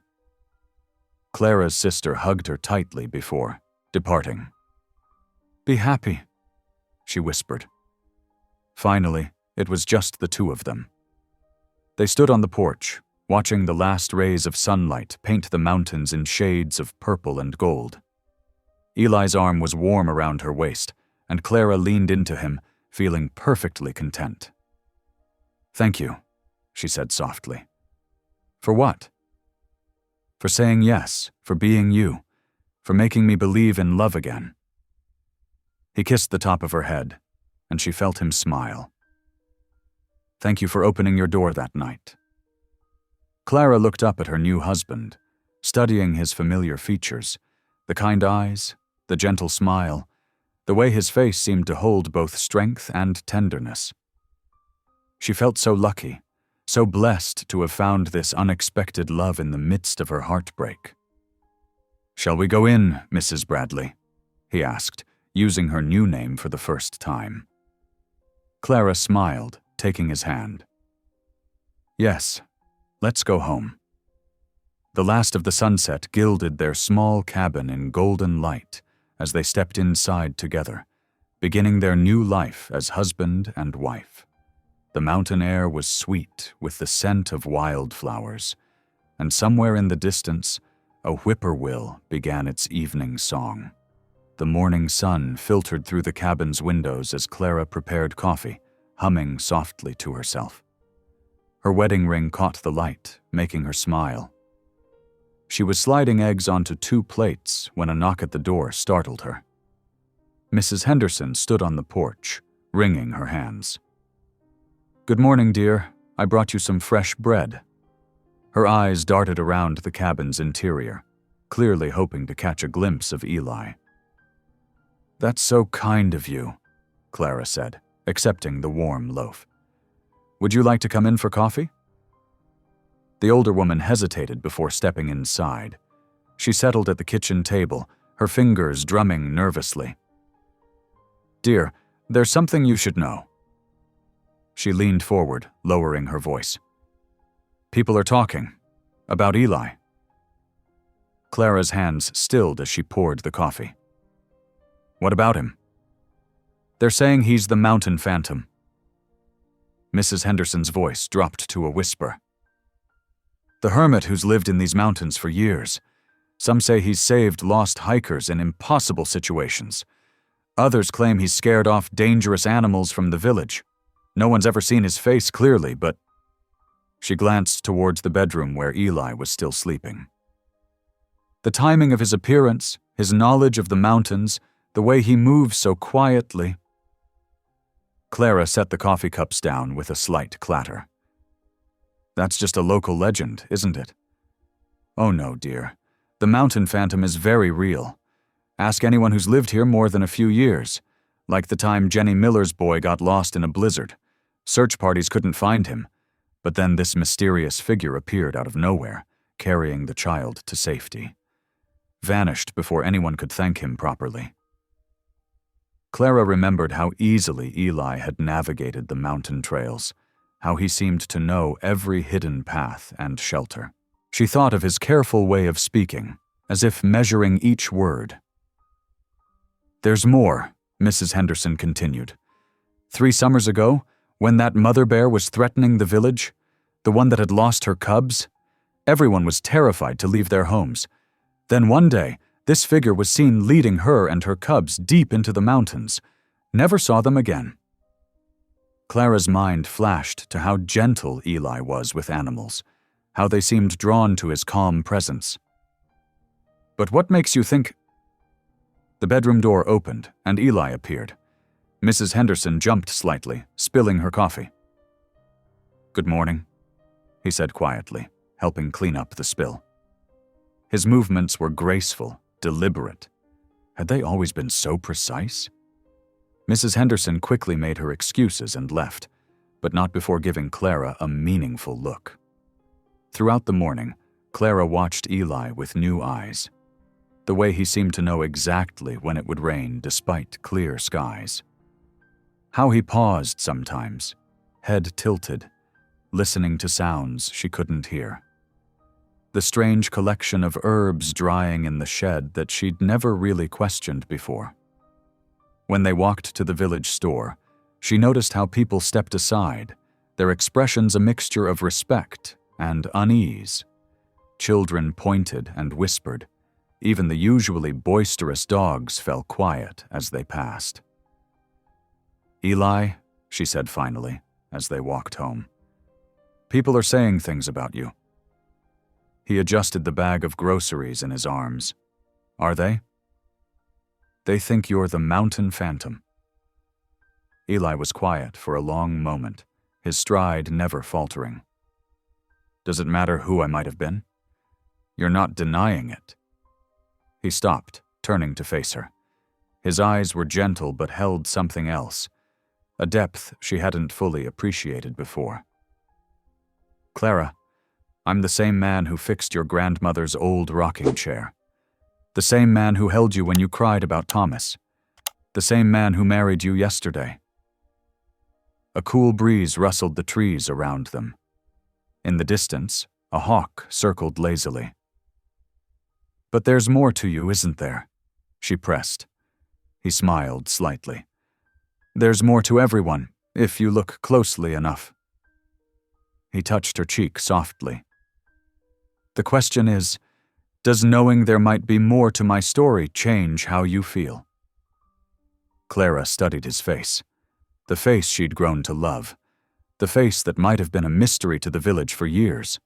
Clara's sister hugged her tightly before departing. "Be happy," she whispered. Finally, it was just the two of them. They stood on the porch, watching the last rays of sunlight paint the mountains in shades of purple and gold. Eli's arm was warm around her waist, and Clara leaned into him, feeling perfectly content. "Thank you," she said softly. For what? For saying yes, for being you, for making me believe in love again. He kissed the top of her head, and she felt him smile. Thank you for opening your door that night. Clara looked up at her new husband, studying his familiar features, the kind eyes, the gentle smile, the way his face seemed to hold both strength and tenderness. She felt so lucky, so blessed to have found this unexpected love in the midst of her heartbreak. "Shall we go in, Mrs. Bradley?" he asked, using her new name for the first time. Clara smiled, taking his hand. "Yes, let's go home." The last of the sunset gilded their small cabin in golden light as they stepped inside together, beginning their new life as husband and wife. The mountain air was sweet with the scent of wildflowers, and somewhere in the distance, a whippoorwill began its evening song. The morning sun filtered through the cabin's windows as Clara prepared coffee, humming softly to herself. Her wedding ring caught the light, making her smile. She was sliding eggs onto 2 plates when a knock at the door startled her. Mrs. Henderson stood on the porch, wringing her hands. "Good morning, dear. I brought you some fresh bread." Her eyes darted around the cabin's interior, clearly hoping to catch a glimpse of Eli. "That's so kind of you," Clara said, accepting the warm loaf. "Would you like to come in for coffee?" The older woman hesitated before stepping inside. She settled at the kitchen table, her fingers drumming nervously. "Dear, there's something you should know." She leaned forward, lowering her voice. "People are talking. About Eli." Clara's hands stilled as she poured the coffee. "What about him?" "They're saying he's the mountain phantom." Mrs. Henderson's voice dropped to a whisper. "The hermit who's lived in these mountains for years. Some say he's saved lost hikers in impossible situations. Others claim he's scared off dangerous animals from the village. No one's ever seen his face clearly, but..." She glanced towards the bedroom where Eli was still sleeping. "The timing of his appearance, his knowledge of the mountains, the way he moves so quietly..." Clara set the coffee cups down with a slight clatter. "That's just a local legend, isn't it?" "Oh no, dear. The mountain phantom is very real. Ask anyone who's lived here more than a few years. Like the time Jenny Miller's boy got lost in a blizzard. Search parties couldn't find him, but then this mysterious figure appeared out of nowhere, carrying the child to safety. Vanished before anyone could thank him properly." Clara remembered how easily Eli had navigated the mountain trails, how he seemed to know every hidden path and shelter. She thought of his careful way of speaking, as if measuring each word. "There's more," Mrs. Henderson continued. "3 summers ago, when that mother bear was threatening the village, the one that had lost her cubs, everyone was terrified to leave their homes. Then one day, this figure was seen leading her and her cubs deep into the mountains. Never saw them again." Clara's mind flashed to how gentle Eli was with animals, how they seemed drawn to his calm presence. "But what makes you think—" The bedroom door opened, and Eli appeared. Mrs. Henderson jumped slightly, spilling her coffee. "Good morning," he said quietly, helping clean up the spill. His movements were graceful, deliberate. Had they always been so precise? Mrs. Henderson quickly made her excuses and left, but not before giving Clara a meaningful look. Throughout the morning, Clara watched Eli with new eyes. The way he seemed to know exactly when it would rain despite clear skies. How he paused sometimes, head tilted, listening to sounds she couldn't hear. The strange collection of herbs drying in the shed that she'd never really questioned before. When they walked to the village store, she noticed how people stepped aside, their expressions a mixture of respect and unease. Children pointed and whispered. Even the usually boisterous dogs fell quiet as they passed. "Eli," she said finally, as they walked home, "people are saying things about you." He adjusted the bag of groceries in his arms. Are they? They think you're the mountain phantom. Eli was quiet for a long moment, his stride never faltering. Does it matter who I might have been? You're not denying it. He stopped, turning to face her. His eyes were gentle but held something else, a depth she hadn't fully appreciated before. Clara, I'm the same man who fixed your grandmother's old rocking chair. The same man who held you when you cried about Thomas. The same man who married you yesterday. A cool breeze rustled the trees around them. In the distance, a hawk circled lazily. But there's more to you, isn't there? She pressed. He smiled slightly. There's more to everyone, if you look closely enough. He touched her cheek softly. The question is, does knowing there might be more to my story change how you feel? Clara studied his face, the face she'd grown to love, the face that might have been a mystery to the village for years.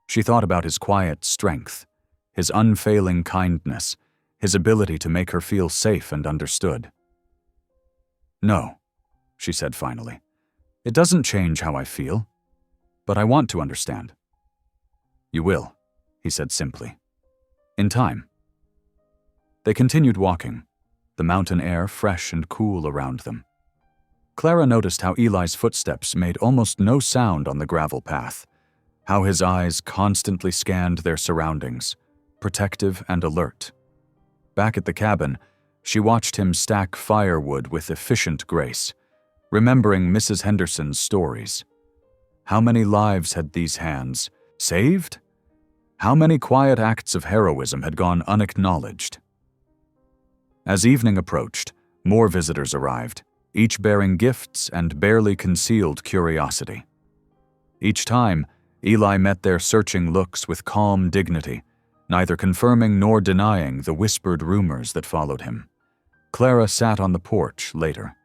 She thought about his quiet strength, his unfailing kindness, his ability to make her feel safe and understood. No, she said finally. It doesn't change how I feel, but I want to understand. You will, he said simply. In time. They continued walking, the mountain air fresh and cool around them. Clara noticed how Eli's footsteps made almost no sound on the gravel path, how his eyes constantly scanned their surroundings, protective and alert. Back at the cabin, she watched him stack firewood with efficient grace, remembering Mrs. Henderson's stories. How many lives had these hands saved? How many quiet acts of heroism had gone unacknowledged? As evening approached, more visitors arrived, each bearing gifts and barely concealed curiosity. Each time, Eli met their searching looks with calm dignity, neither confirming nor denying the whispered rumors that followed him. Clara sat on the porch later,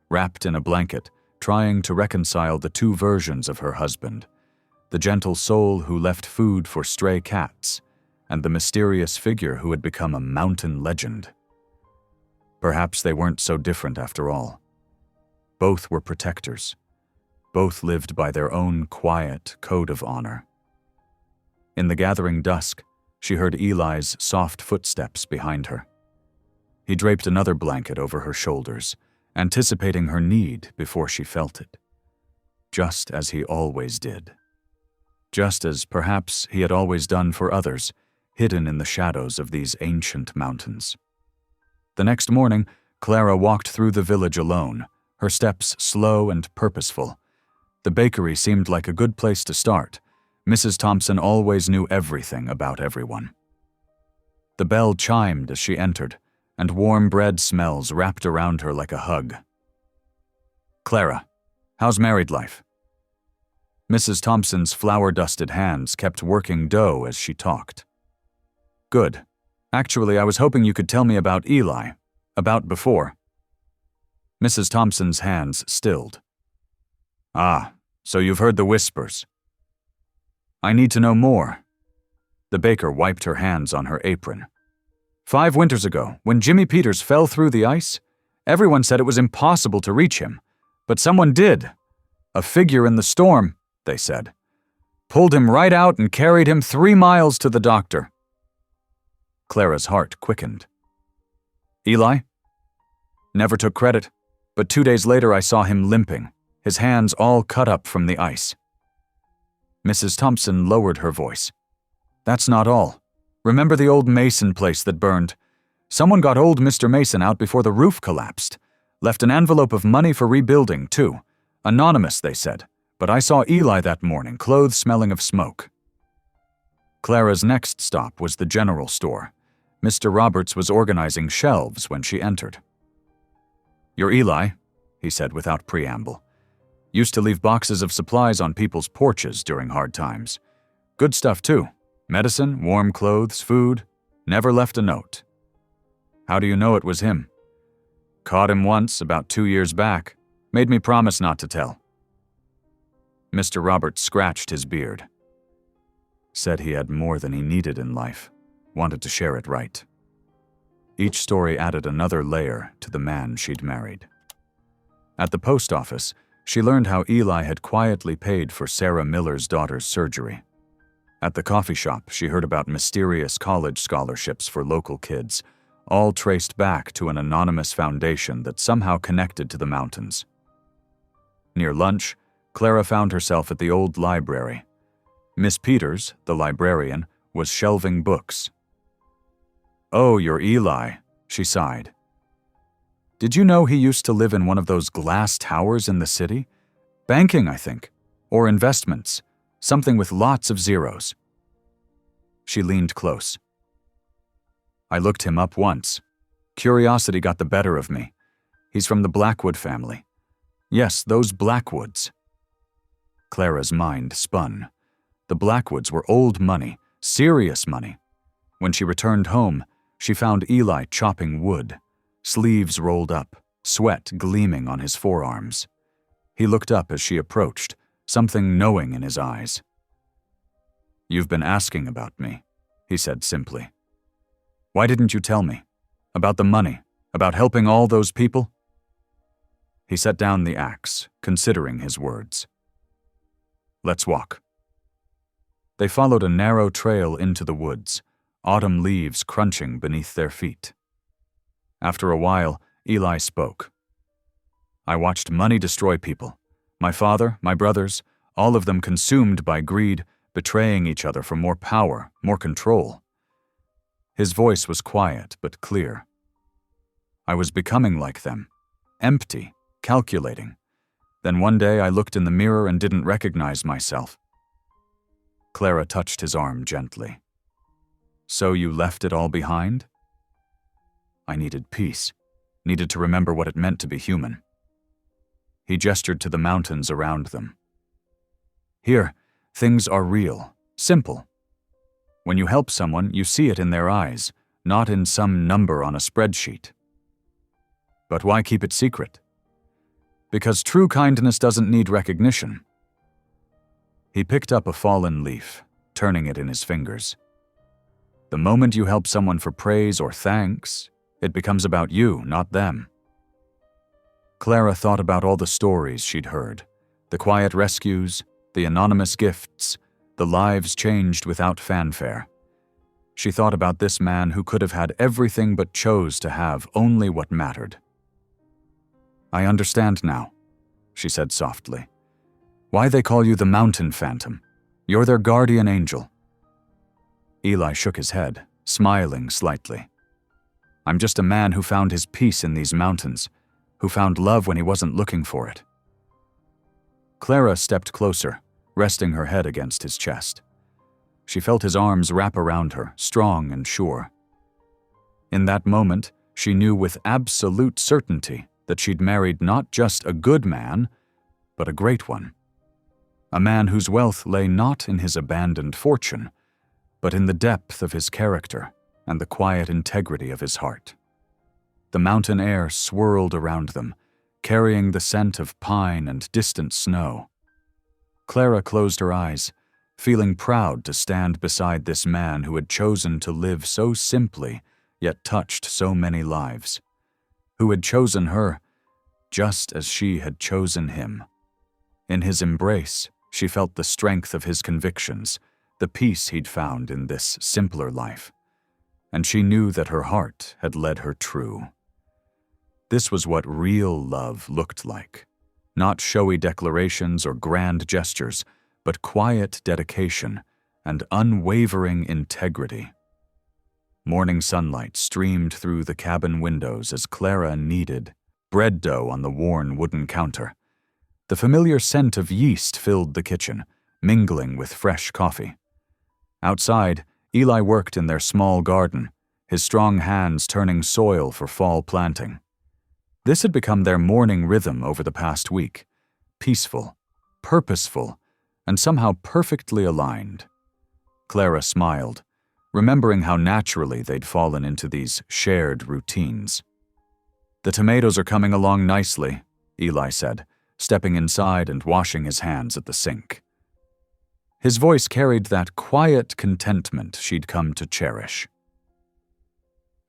wrapped in a blanket, trying to reconcile the two versions of her husband, the gentle soul who left food for stray cats, and the mysterious figure who had become a mountain legend. Perhaps they weren't so different after all. Both were protectors. Both lived by their own quiet code of honor. In the gathering dusk, she heard Eli's soft footsteps behind her. He draped another blanket over her shoulders, anticipating her need before she felt it. Just as he always did. Just as perhaps he had always done for others, hidden in the shadows of these ancient mountains. The next morning, Clara walked through the village alone, her steps slow and purposeful. The bakery seemed like a good place to start. Mrs. Thompson always knew everything about everyone. The bell chimed as she entered, and warm bread smells wrapped around her like a hug. Clara, how's married life? Mrs. Thompson's flour-dusted hands kept working dough as she talked. Good. Actually, I was hoping you could tell me about Eli, about before. Mrs. Thompson's hands stilled. Ah, so you've heard the whispers. I need to know more. The baker wiped her hands on her apron. 5 winters ago, when Jimmy Peters fell through the ice, everyone said it was impossible to reach him, but someone did. A figure in the storm, they said. Pulled him right out and carried him 3 miles to the doctor. Clara's heart quickened. Eli? Never took credit, but 2 days later I saw him limping, his hands all cut up from the ice. Mrs. Thompson lowered her voice. That's not all. Remember the old Mason place that burned? Someone got old Mr. Mason out before the roof collapsed. Left an envelope of money for rebuilding, too. Anonymous, they said, but I saw Eli that morning, clothes smelling of smoke. Clara's next stop was the general store. Mr. Roberts was organizing shelves when she entered. You're Eli, he said without preamble. Used to leave boxes of supplies on people's porches during hard times. Good stuff, too. Medicine, warm clothes, food. Never left a note. How do you know it was him? Caught him once, about 2 years back. Made me promise not to tell. Mr. Roberts scratched his beard. said he had more than he needed in life, wanted to share it right. Each story added another layer to the man she'd married. At the post office, she learned how Eli had quietly paid for Sarah Miller's daughter's surgery. At the coffee shop, she heard about mysterious college scholarships for local kids, all traced back to an anonymous foundation that somehow connected to the mountains. Near lunch, Clara found herself at the old library. Miss Peters, the librarian, was shelving books. "Oh, you're Eli," she sighed. "Did you know he used to live in one of those glass towers in the city? Banking, I think. Or investments. Something with lots of zeros." She leaned close. "I looked him up once. Curiosity got the better of me. He's from the Blackwood family. Yes, those Blackwoods." Clara's mind spun. The Blackwoods were old money, serious money. When she returned home, she found Eli chopping wood, sleeves rolled up, sweat gleaming on his forearms. He looked up as she approached, something knowing in his eyes. "You've been asking about me," he said simply. "Why didn't you tell me? About the money, about helping all those people?" He set down the axe, considering his words. "Let's walk." They followed a narrow trail into the woods, autumn leaves crunching beneath their feet. After a while, Eli spoke. "I watched money destroy people. My father, my brothers, all of them consumed by greed, betraying each other for more power, more control." His voice was quiet but clear. "I was becoming like them, empty, calculating. Then one day I looked in the mirror and didn't recognize myself." Clara touched his arm gently. "So you left it all behind?" "I needed peace, needed to remember what it meant to be human." He gestured to the mountains around them. "Here, things are real, simple. When you help someone, you see it in their eyes, not in some number on a spreadsheet." "But why keep it secret?" "Because true kindness doesn't need recognition." He picked up a fallen leaf, turning it in his fingers. "The moment you help someone for praise or thanks, it becomes about you, not them." Clara thought about all the stories she'd heard, the quiet rescues, the anonymous gifts, the lives changed without fanfare. She thought about this man who could have had everything but chose to have only what mattered. "I understand now," she said softly. "Why they call you the Mountain Phantom. You're their guardian angel." Eli shook his head, smiling slightly. "I'm just a man who found his peace in these mountains, who found love when he wasn't looking for it." Clara stepped closer, resting her head against his chest. She felt his arms wrap around her, strong and sure. In that moment, she knew with absolute certainty that she'd married not just a good man, but a great one. A man whose wealth lay not in his abandoned fortune, but in the depth of his character and the quiet integrity of his heart. The mountain air swirled around them, carrying the scent of pine and distant snow. Clara closed her eyes, feeling proud to stand beside this man who had chosen to live so simply, yet touched so many lives. Who had chosen her, just as she had chosen him. In his embrace, she felt the strength of his convictions, the peace he'd found in this simpler life. And she knew that her heart had led her true. This was what real love looked like. Not showy declarations or grand gestures, but quiet dedication and unwavering integrity. Morning sunlight streamed through the cabin windows as Clara kneaded bread dough on the worn wooden counter. The familiar scent of yeast filled the kitchen, mingling with fresh coffee. Outside, Eli worked in their small garden, his strong hands turning soil for fall planting. This had become their morning rhythm over the past week, peaceful, purposeful, and somehow perfectly aligned. Clara smiled, remembering how naturally they'd fallen into these shared routines. "The tomatoes are coming along nicely," Eli said, stepping inside and washing his hands at the sink. His voice carried that quiet contentment she'd come to cherish.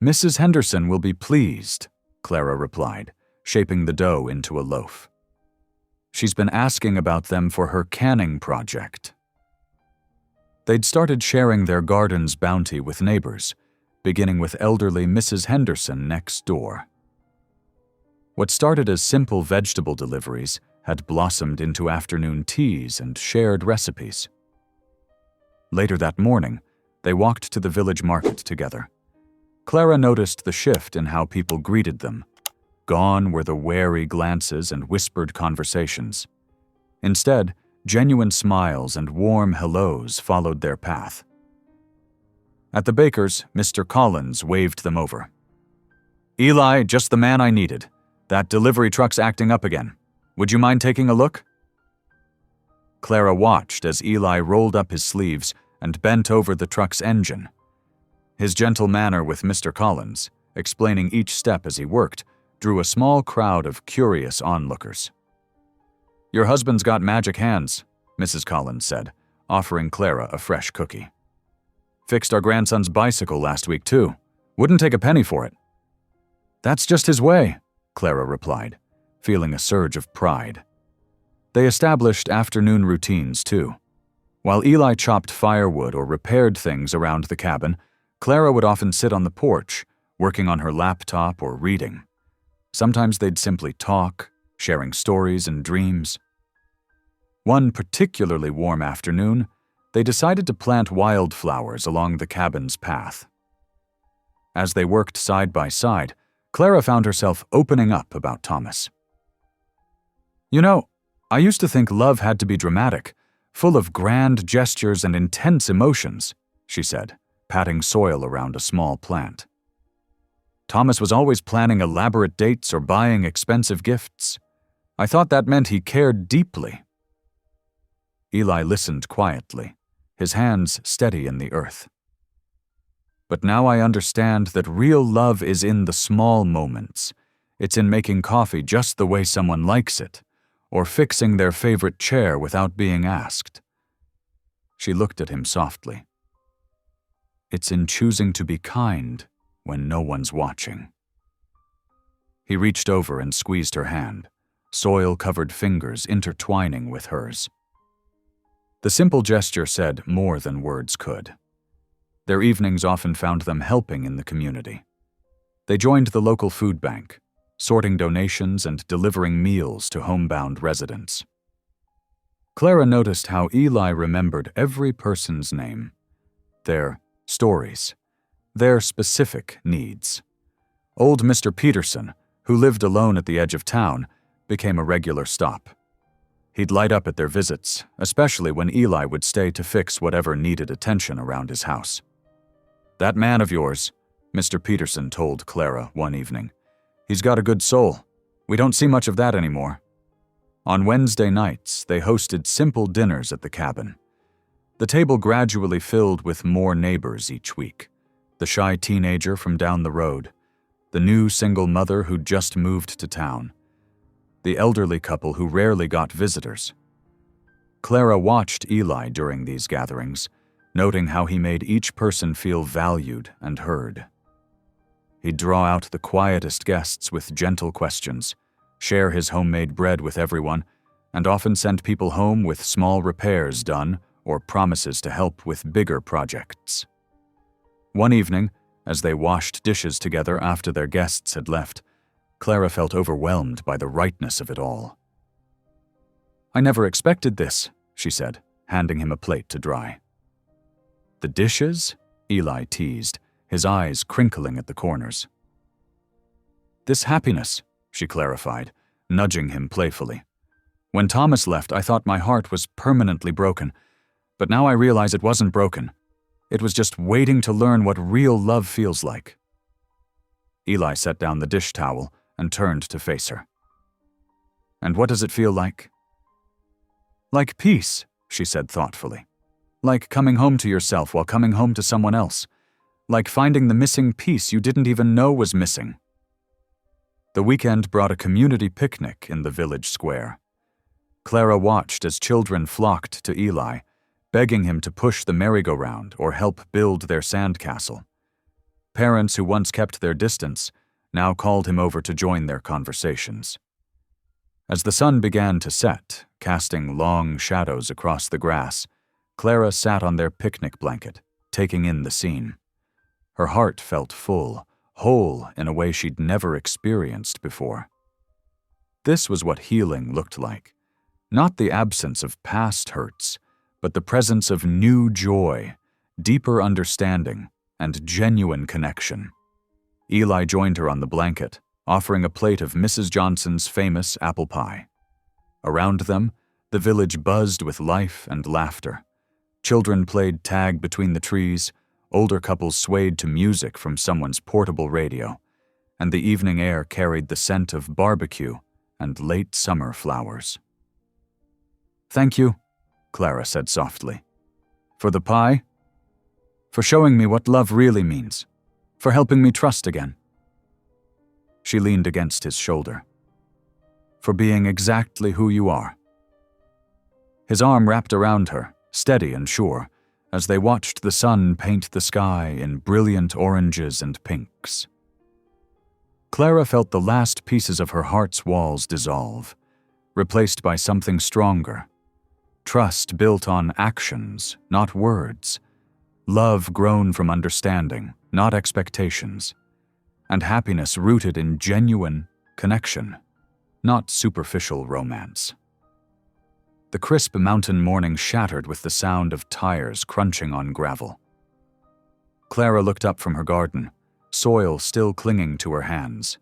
"Mrs. Henderson will be pleased," Clara replied, shaping the dough into a loaf. "She's been asking about them for her canning project." They'd started sharing their garden's bounty with neighbors, beginning with elderly Mrs. Henderson next door. What started as simple vegetable deliveries had blossomed into afternoon teas and shared recipes. Later that morning, they walked to the village market together. Clara noticed the shift in how people greeted them. Gone were the wary glances and whispered conversations. Instead, genuine smiles and warm hellos followed their path. At the baker's, Mr. Collins waved them over. "Eli, just the man I needed. That delivery truck's acting up again. Would you mind taking a look?" Clara watched as Eli rolled up his sleeves and bent over the truck's engine. His gentle manner with Mr. Collins, explaining each step as he worked, drew a small crowd of curious onlookers. "Your husband's got magic hands," Mrs. Collins said, offering Clara a fresh cookie. "Fixed our grandson's bicycle last week, too. Wouldn't take a penny for it." "That's just his way," Clara replied, feeling a surge of pride. They established afternoon routines, too. While Eli chopped firewood or repaired things around the cabin, Clara would often sit on the porch, working on her laptop or reading. Sometimes they'd simply talk, sharing stories and dreams. One particularly warm afternoon, they decided to plant wildflowers along the cabin's path. As they worked side by side, Clara found herself opening up about Thomas. "You know, I used to think love had to be dramatic, full of grand gestures and intense emotions," she said, patting soil around a small plant. "Thomas was always planning elaborate dates or buying expensive gifts. I thought that meant he cared deeply." Eli listened quietly, his hands steady in the earth. "But now I understand that real love is in the small moments. It's in making coffee just the way someone likes it, or fixing their favorite chair without being asked." She looked at him softly. "It's in choosing to be kind when no one's watching." He reached over and squeezed her hand, soil-covered fingers intertwining with hers. The simple gesture said more than words could. Their evenings often found them helping in the community. They joined the local food bank, sorting donations and delivering meals to homebound residents. Clara noticed how Eli remembered every person's name, their stories, their specific needs. Old Mr. Peterson, who lived alone at the edge of town, became a regular stop. He'd light up at their visits, especially when Eli would stay to fix whatever needed attention around his house. "That man of yours," Mr. Peterson told Clara one evening, "he's got a good soul. We don't see much of that anymore." On Wednesday nights, they hosted simple dinners at the cabin. The table gradually filled with more neighbors each week. The shy teenager from down the road, the new single mother who'd just moved to town, the elderly couple who rarely got visitors. Clara watched Eli during these gatherings, noting how he made each person feel valued and heard. He'd draw out the quietest guests with gentle questions, share his homemade bread with everyone, and often send people home with small repairs done or promises to help with bigger projects. One evening, as they washed dishes together after their guests had left, Clara felt overwhelmed by the rightness of it all. "I never expected this," she said, handing him a plate to dry. "The dishes?" Eli teased, his eyes crinkling at the corners. "This happiness," she clarified, nudging him playfully. "When Thomas left, I thought my heart was permanently broken, but now I realize it wasn't broken. It was just waiting to learn what real love feels like." Eli set down the dish towel and turned to face her. "And what does it feel like?" "Like peace," she said thoughtfully. "Like coming home to yourself while coming home to someone else. Like finding the missing piece you didn't even know was missing." The weekend brought a community picnic in the village square. Clara watched as children flocked to Eli, begging him to push the merry-go-round or help build their sandcastle. Parents who once kept their distance now called him over to join their conversations. As the sun began to set, casting long shadows across the grass, Clara sat on their picnic blanket, taking in the scene. Her heart felt full, whole in a way she'd never experienced before. This was what healing looked like. Not the absence of past hurts, but the presence of new joy, deeper understanding, and genuine connection. Eli joined her on the blanket, offering a plate of Mrs. Johnson's famous apple pie. Around them, the village buzzed with life and laughter. Children played tag between the trees, older couples swayed to music from someone's portable radio, and the evening air carried the scent of barbecue and late summer flowers. "Thank you," Clara said softly. "For the pie? For showing me what love really means. For helping me trust again." She leaned against his shoulder. "For being exactly who you are." His arm wrapped around her, steady and sure, as they watched the sun paint the sky in brilliant oranges and pinks. Clara felt the last pieces of her heart's walls dissolve, replaced by something stronger. Trust built on actions, not words. Love grown from understanding, not expectations. And happiness rooted in genuine connection, not superficial romance. The crisp mountain morning shattered with the sound of tires crunching on gravel. Clara looked up from her garden, soil still clinging to her hands.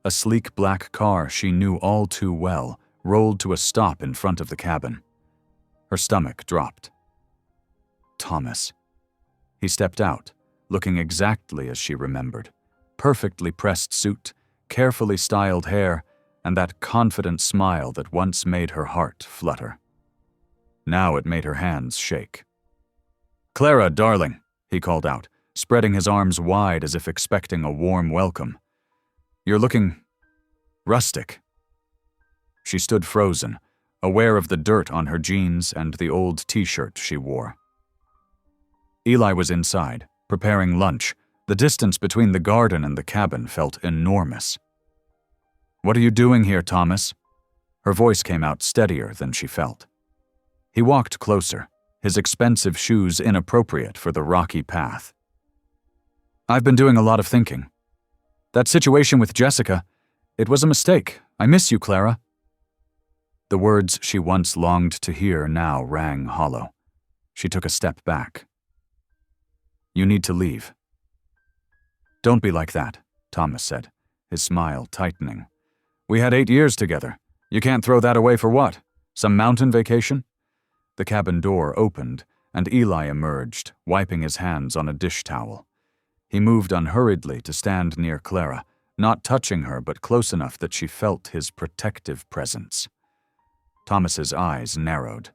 A sleek black car she knew all too well rolled to a stop in front of the cabin. Her stomach dropped. Thomas. He stepped out, looking exactly as she remembered. Perfectly pressed suit, carefully styled hair, and that confident smile that once made her heart flutter. Now it made her hands shake. "Clara, darling," he called out, spreading his arms wide as if expecting a warm welcome. "You're looking rustic." She stood frozen, aware of the dirt on her jeans and the old t-shirt she wore. Eli was inside, preparing lunch. The distance between the garden and the cabin felt enormous. "What are you doing here, Thomas?" Her voice came out steadier than she felt. He walked closer, his expensive shoes inappropriate for the rocky path. "I've been doing a lot of thinking. That situation with Jessica, it was a mistake. I miss you, Clara." The words she once longed to hear now rang hollow. She took a step back. "You need to leave." "Don't be like that," Thomas said, his smile tightening. "We had 8 years together. You can't throw that away for what? Some mountain vacation?" The cabin door opened, and Eli emerged, wiping his hands on a dish towel. He moved unhurriedly to stand near Clara, not touching her but close enough that she felt his protective presence. Thomas's eyes narrowed.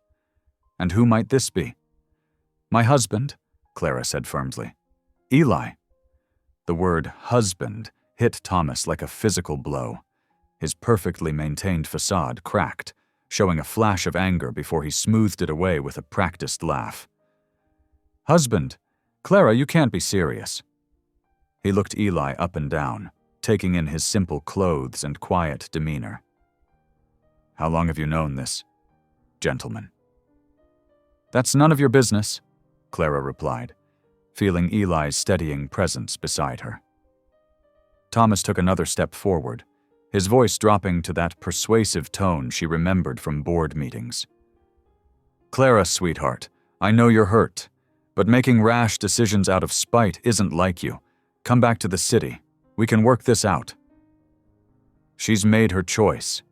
"And who might this be?" "My husband," Clara said firmly. "Eli." The word husband hit Thomas like a physical blow. His perfectly maintained facade cracked, showing a flash of anger before he smoothed it away with a practiced laugh. "Husband? Clara, you can't be serious." He looked Eli up and down, taking in his simple clothes and quiet demeanor. "How long have you known this gentleman?" "That's none of your business," Clara replied, feeling Eli's steadying presence beside her. Thomas took another step forward, his voice dropping to that persuasive tone she remembered from board meetings. "Clara, sweetheart, I know you're hurt, but making rash decisions out of spite isn't like you. Come back to the city. We can work this out." "She's made her choice,"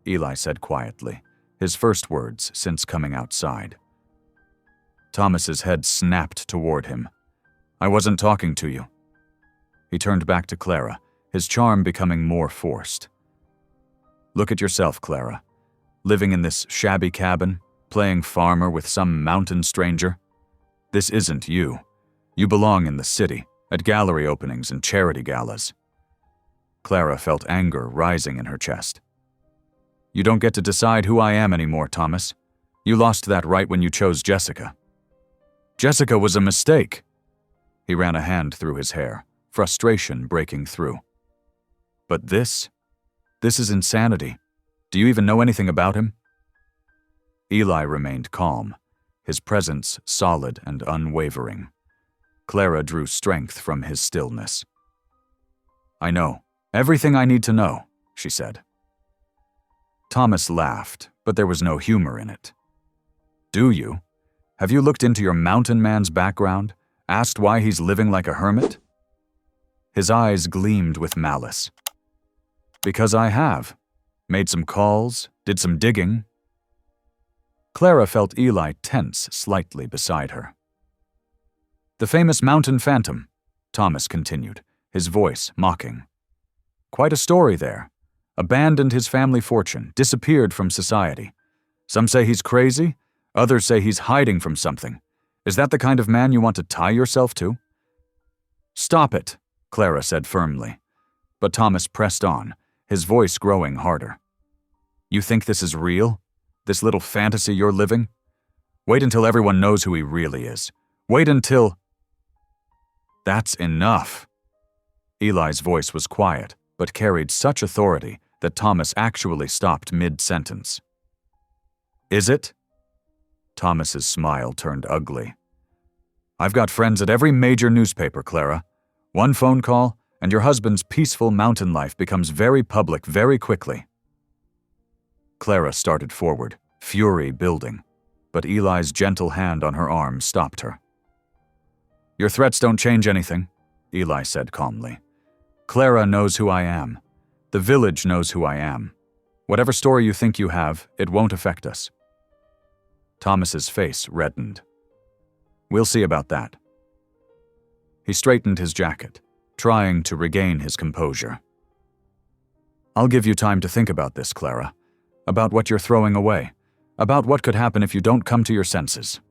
Eli said quietly, his first words since coming outside. Thomas's head snapped toward him. "I wasn't talking to you." He turned back to Clara, his charm becoming more forced. "Look at yourself, Clara. Living in this shabby cabin, playing farmer with some mountain stranger. This isn't you. You belong in the city, at gallery openings and charity galas." Clara felt anger rising in her chest. "You don't get to decide who I am anymore, Thomas. You lost that right when you chose Jessica. Jessica was a mistake. He ran a hand through his hair, frustration breaking through. But this is insanity. Do you even know anything about him? Eli remained calm, his presence solid and unwavering. Clara drew strength from his stillness. I know. Everything I need to know, she said. Thomas laughed, but there was no humor in it. Do you? Have you looked into your mountain man's background? Asked why he's living like a hermit? His eyes gleamed with malice. Because I have. Made some calls, did some digging. Clara felt Eli tense slightly beside her. The famous mountain phantom, Thomas continued, his voice mocking. Quite a story there. Abandoned his family fortune, disappeared from society. Some say he's crazy, others say he's hiding from something. Is that the kind of man you want to tie yourself to? Stop it, Clara said firmly. But Thomas pressed on, his voice growing harder. You think this is real? This little fantasy you're living? Wait until everyone knows who he really is. Wait until... That's enough. Eli's voice was quiet, but carried such authority that Thomas actually stopped mid-sentence. Is it? Thomas's smile turned ugly. I've got friends at every major newspaper, Clara. One phone call, and your husband's peaceful mountain life becomes very public very quickly. Clara started forward, fury building, but Eli's gentle hand on her arm stopped her. Your threats don't change anything, Eli said calmly. Clara knows who I am. The village knows who I am. Whatever story you think you have, it won't affect us. Thomas's face reddened. We'll see about that. He straightened his jacket, trying to regain his composure. I'll give you time to think about this, Clara. About what you're throwing away. About what could happen if you don't come to your senses.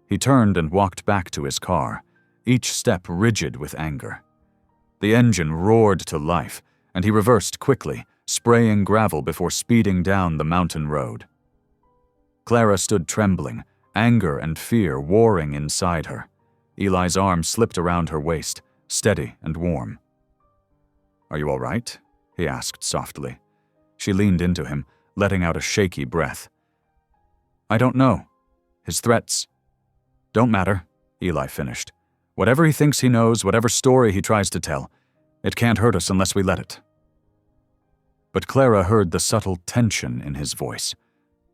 He turned and walked back to his car, each step rigid with anger. The engine roared to life, and he reversed quickly, spraying gravel before speeding down the mountain road. Clara stood trembling, anger and fear warring inside her. Eli's arm slipped around her waist, steady and warm. Are you all right? He asked softly. She leaned into him, letting out a shaky breath. I don't know. His threats. Don't matter, Eli finished. Whatever he thinks he knows, whatever story he tries to tell, it can't hurt us unless we let it. But Clara heard the subtle tension in his voice,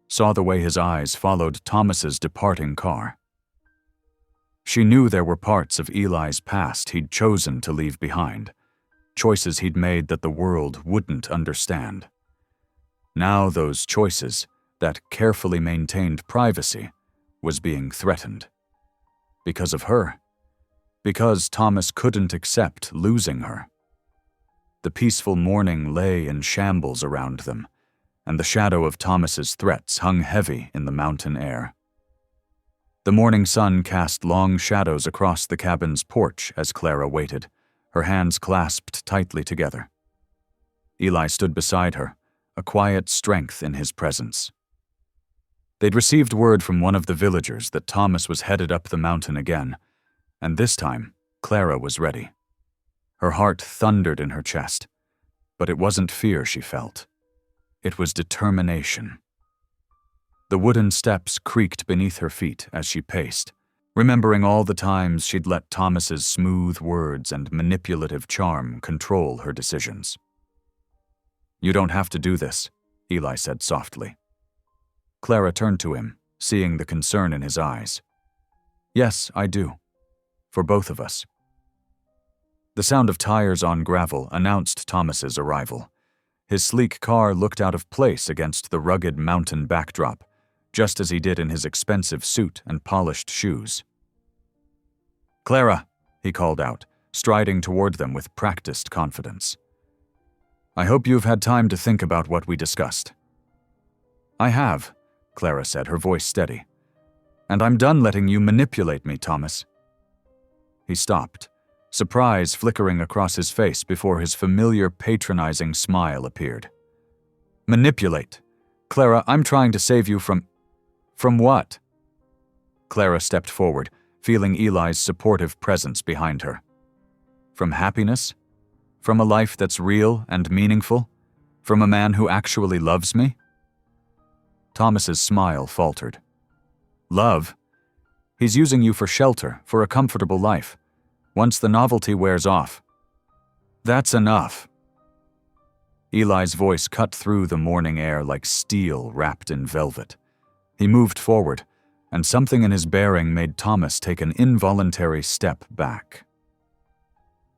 saw the way his eyes followed Thomas's departing car. She knew there were parts of Eli's past he'd chosen to leave behind, choices he'd made that the world wouldn't understand. Now those choices, that carefully maintained privacy, was being threatened. Because of her. Because Thomas couldn't accept losing her. The peaceful morning lay in shambles around them, and the shadow of Thomas's threats hung heavy in the mountain air. The morning sun cast long shadows across the cabin's porch as Clara waited, her hands clasped tightly together. Eli stood beside her, a quiet strength in his presence. They'd received word from one of the villagers that Thomas was headed up the mountain again, and this time, Clara was ready. Her heart thundered in her chest, but it wasn't fear she felt. It was determination. The wooden steps creaked beneath her feet as she paced, remembering all the times she'd let Thomas's smooth words and manipulative charm control her decisions. You don't have to do this, Eli said softly. Clara turned to him, seeing the concern in his eyes. Yes, I do. For both of us. The sound of tires on gravel announced Thomas's arrival. His sleek car looked out of place against the rugged mountain backdrop, just as he did in his expensive suit and polished shoes. Clara, he called out, striding toward them with practiced confidence. I hope you've had time to think about what we discussed. I have, Clara said, her voice steady. And I'm done letting you manipulate me, Thomas. He stopped, surprise flickering across his face before his familiar patronizing smile appeared. Manipulate? Clara, I'm trying to save you from... From what? Clara stepped forward, feeling Eli's supportive presence behind her. From happiness? From a life that's real and meaningful? From a man who actually loves me? Thomas's smile faltered. Love? He's using you for shelter, for a comfortable life. Once the novelty wears off. That's enough. Eli's voice cut through the morning air like steel wrapped in velvet. He moved forward, and something in his bearing made Thomas take an involuntary step back.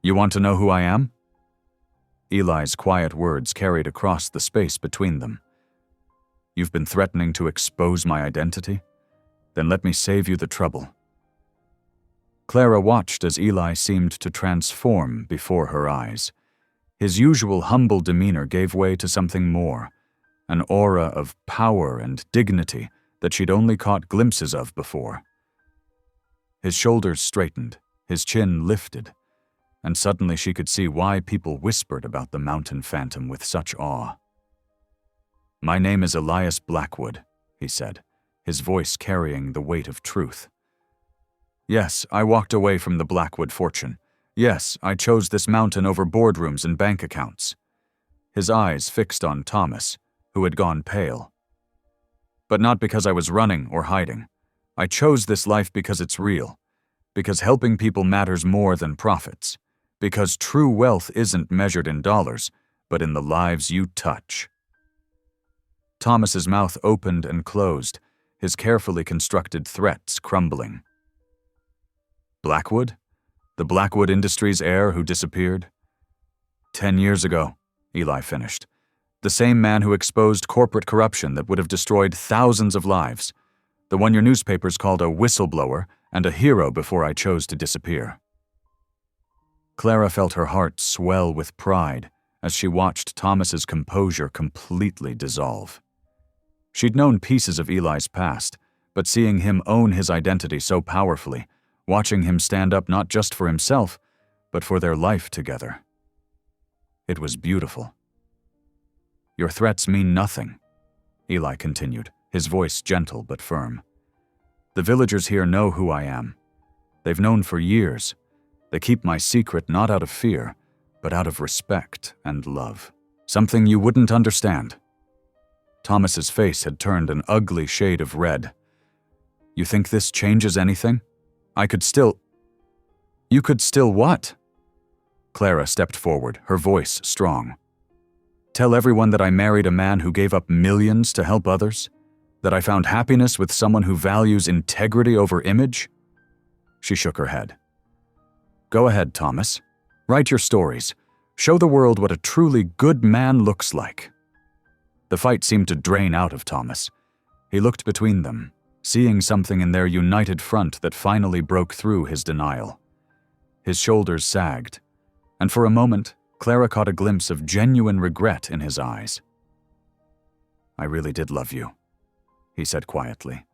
You want to know who I am? Eli's quiet words carried across the space between them. You've been threatening to expose my identity? Then let me save you the trouble. Clara watched as Eli seemed to transform before her eyes. His usual humble demeanor gave way to something more, an aura of power and dignity that she'd only caught glimpses of before. His shoulders straightened, his chin lifted, and suddenly she could see why people whispered about the mountain phantom with such awe. My name is Elias Blackwood, he said, his voice carrying the weight of truth. Yes, I walked away from the Blackwood fortune. Yes, I chose this mountain over boardrooms and bank accounts. His eyes fixed on Thomas, who had gone pale. But not because I was running or hiding. I chose this life because it's real, because helping people matters more than profits, because true wealth isn't measured in dollars, but in the lives you touch. Thomas's mouth opened and closed, his carefully constructed threats crumbling. Blackwood? The Blackwood Industries heir who disappeared? 10 years ago, Eli finished. The same man who exposed corporate corruption that would have destroyed thousands of lives. The one your newspapers called a whistleblower and a hero before I chose to disappear. Clara felt her heart swell with pride as she watched Thomas's composure completely dissolve. She'd known pieces of Eli's past, but seeing him own his identity so powerfully, watching him stand up not just for himself, but for their life together. It was beautiful. Your threats mean nothing, Eli continued, his voice gentle but firm. The villagers here know who I am. They've known for years. They keep my secret not out of fear, but out of respect and love. Something you wouldn't understand. Thomas's face had turned an ugly shade of red. You think this changes anything? You could still what? Clara stepped forward, her voice strong. Tell everyone that I married a man who gave up millions to help others? That I found happiness with someone who values integrity over image? She shook her head. Go ahead, Thomas. Write your stories. Show the world what a truly good man looks like. The fight seemed to drain out of Thomas. He looked between them, seeing something in their united front that finally broke through his denial. His shoulders sagged, and for a moment, Clara caught a glimpse of genuine regret in his eyes. I really did love you, he said quietly.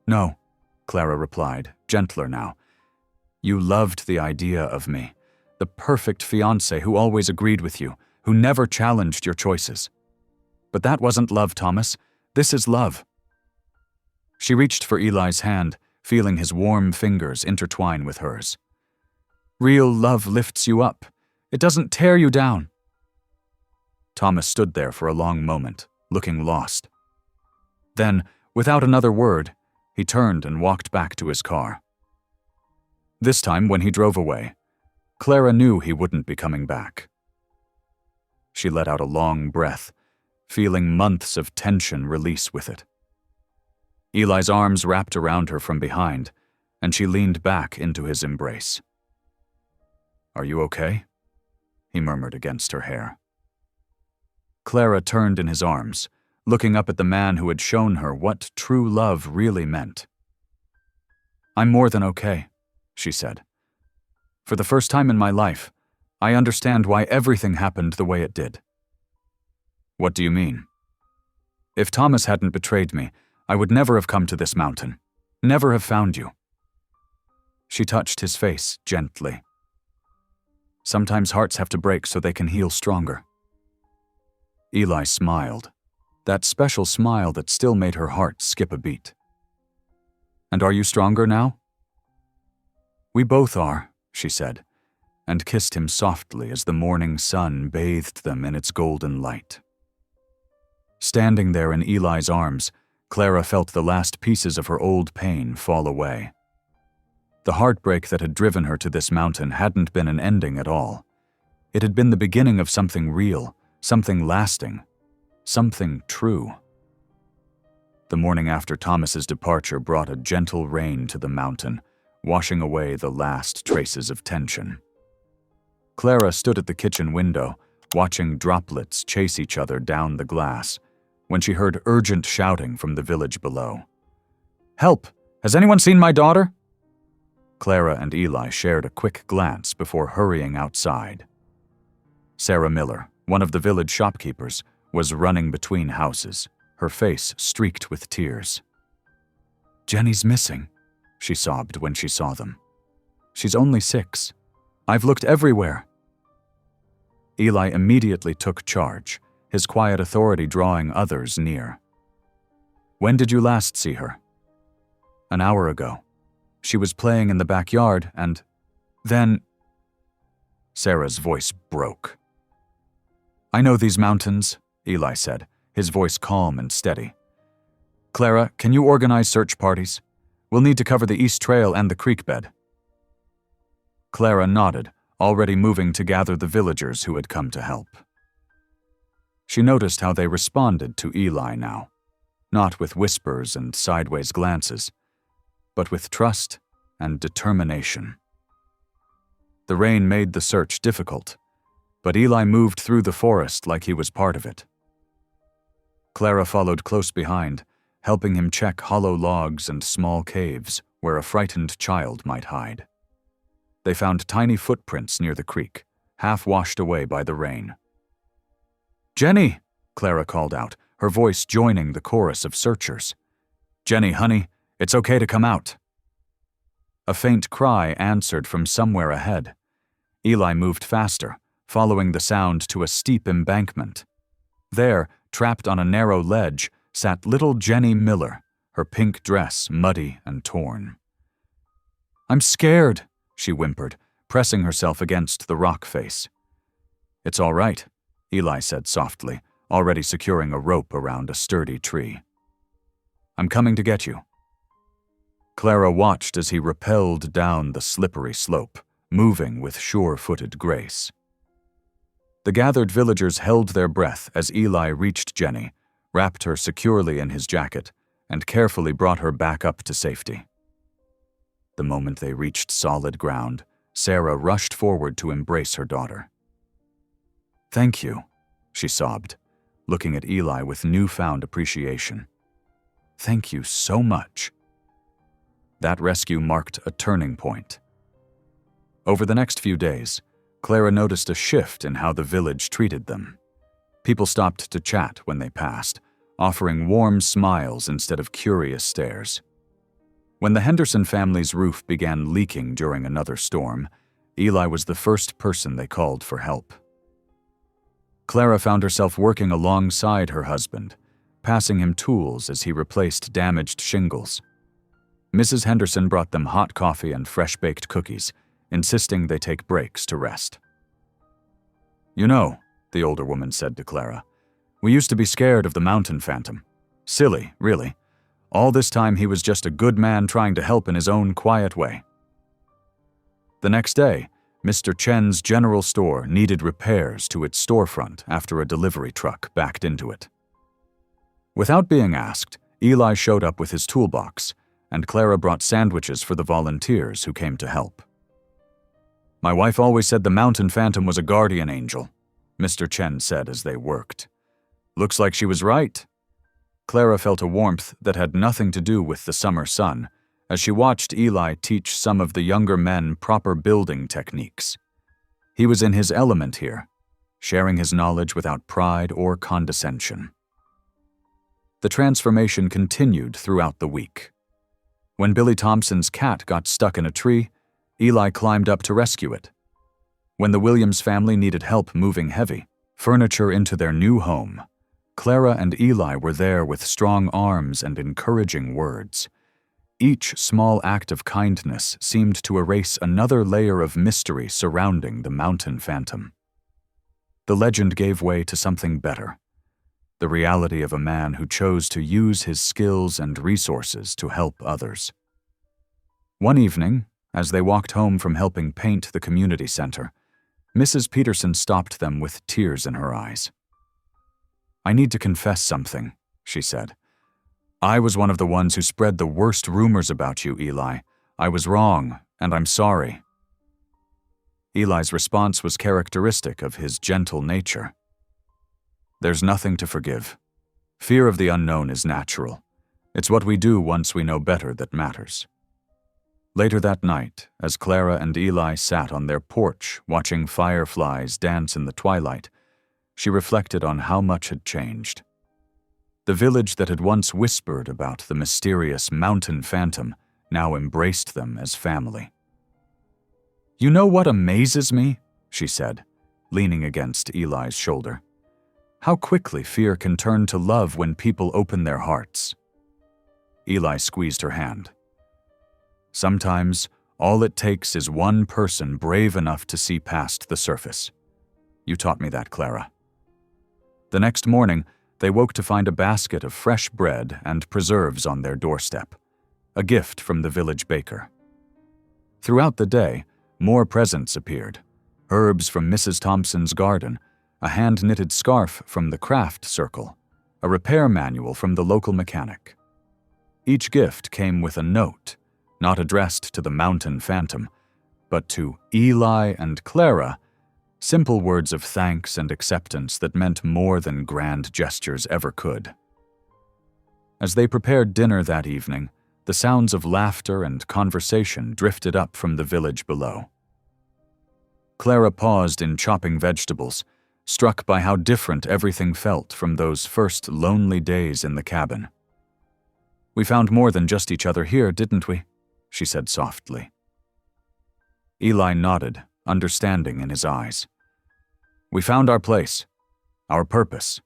No, Clara replied, gentler now. You loved the idea of me, the perfect fiancé who always agreed with you, who never challenged your choices. But that wasn't love, Thomas. This is love. She reached for Eli's hand, feeling his warm fingers intertwine with hers. Real love lifts you up. It doesn't tear you down. Thomas stood there for a long moment, looking lost. Then, without another word, he turned and walked back to his car. This time, when he drove away, Clara knew he wouldn't be coming back. She let out a long breath, feeling months of tension release with it. Eli's arms wrapped around her from behind, and she leaned back into his embrace. Are you okay? He murmured against her hair. Clara turned in his arms, looking up at the man who had shown her what true love really meant. I'm more than okay, she said. For the first time in my life, I understand why everything happened the way it did. What do you mean? If Thomas hadn't betrayed me, I would never have come to this mountain, never have found you. She touched his face gently. Sometimes hearts have to break so they can heal stronger. Eli smiled, that special smile that still made her heart skip a beat. And are you stronger now?" "We both are," she said, and kissed him softly as the morning sun bathed them in its golden light. Standing there in Eli's arms, Clara felt the last pieces of her old pain fall away. The heartbreak that had driven her to this mountain hadn't been an ending at all. It had been the beginning of something real, something lasting, something true. The morning after Thomas's departure brought a gentle rain to the mountain, washing away the last traces of tension. Clara stood at the kitchen window, watching droplets chase each other down the glass, when she heard urgent shouting from the village below. "Help! Has anyone seen my daughter?" Clara and Eli shared a quick glance before hurrying outside. Sarah Miller, one of the village shopkeepers, was running between houses, her face streaked with tears. "Jenny's missing," she sobbed when she saw them. "She's only 6. I've looked everywhere." Eli immediately took charge, his quiet authority drawing others near. "When did you last see her?" "An hour ago. She was playing in the backyard and then—" Sarah's voice broke. "I know these mountains," Eli said, his voice calm and steady. "Clara, can you organize search parties? We'll need to cover the East Trail and the creek bed." Clara nodded, already moving to gather the villagers who had come to help. She noticed how they responded to Eli now, not with whispers and sideways glances, but with trust and determination. The rain made the search difficult, but Eli moved through the forest like he was part of it. Clara followed close behind, helping him check hollow logs and small caves where a frightened child might hide. They found tiny footprints near the creek, half washed away by the rain. "Jenny!" Clara called out, her voice joining the chorus of searchers. "Jenny, honey, it's okay to come out." A faint cry answered from somewhere ahead. Eli moved faster, following the sound to a steep embankment. There, trapped on a narrow ledge, sat little Jenny Miller, her pink dress muddy and torn. "I'm scared," she whimpered, pressing herself against the rock face. "It's all right," Eli said softly, already securing a rope around a sturdy tree. "I'm coming to get you." Clara watched as he rappelled down the slippery slope, moving with sure-footed grace. The gathered villagers held their breath as Eli reached Jenny, wrapped her securely in his jacket, and carefully brought her back up to safety. The moment they reached solid ground, Sarah rushed forward to embrace her daughter. "Thank you," she sobbed, looking at Eli with newfound appreciation. "Thank you so much." That rescue marked a turning point. Over the next few days, Clara noticed a shift in how the village treated them. People stopped to chat when they passed, offering warm smiles instead of curious stares. When the Henderson family's roof began leaking during another storm, Eli was the first person they called for help. Clara found herself working alongside her husband, passing him tools as he replaced damaged shingles. Mrs. Henderson brought them hot coffee and fresh-baked cookies, insisting they take breaks to rest. "You know," the older woman said to Clara, "we used to be scared of the mountain phantom. Silly, really. All this time he was just a good man trying to help in his own quiet way." The next day, Mr. Chen's general store needed repairs to its storefront after a delivery truck backed into it. Without being asked, Eli showed up with his toolbox, and Clara brought sandwiches for the volunteers who came to help. "My wife always said the mountain phantom was a guardian angel," Mr. Chen said as they worked. "Looks like she was right." Clara felt a warmth that had nothing to do with the summer sun as she watched Eli teach some of the younger men proper building techniques. He was in his element here, sharing his knowledge without pride or condescension. The transformation continued throughout the week. When Billy Thompson's cat got stuck in a tree, Eli climbed up to rescue it. When the Williams family needed help moving heavy furniture into their new home, Clara and Eli were there with strong arms and encouraging words. Each small act of kindness seemed to erase another layer of mystery surrounding the mountain phantom. The legend gave way to something better, the reality of a man who chose to use his skills and resources to help others. One evening, as they walked home from helping paint the community center, Mrs. Peterson stopped them with tears in her eyes. "I need to confess something," she said. "I was one of the ones who spread the worst rumors about you, Eli. I was wrong, and I'm sorry." Eli's response was characteristic of his gentle nature. "There's nothing to forgive. Fear of the unknown is natural. It's what we do once we know better that matters." Later that night, as Clara and Eli sat on their porch watching fireflies dance in the twilight, she reflected on how much had changed. The village that had once whispered about the mysterious mountain phantom now embraced them as family. "You know what amazes me?" she said, leaning against Eli's shoulder. "How quickly fear can turn to love when people open their hearts." Eli squeezed her hand. "Sometimes, all it takes is one person brave enough to see past the surface. You taught me that, Clara." The next morning, they woke to find a basket of fresh bread and preserves on their doorstep, a gift from the village baker. Throughout the day, more presents appeared: herbs from Mrs. Thompson's garden, a hand-knitted scarf from the craft circle, a repair manual from the local mechanic. Each gift came with a note, not addressed to the mountain phantom, but to Eli and Clara, simple words of thanks and acceptance that meant more than grand gestures ever could. As they prepared dinner that evening, the sounds of laughter and conversation drifted up from the village below. Clara paused in chopping vegetables, struck by how different everything felt from those first lonely days in the cabin. "We found more than just each other here, didn't we?" she said softly. Eli nodded, understanding in his eyes. "We found our place, our purpose."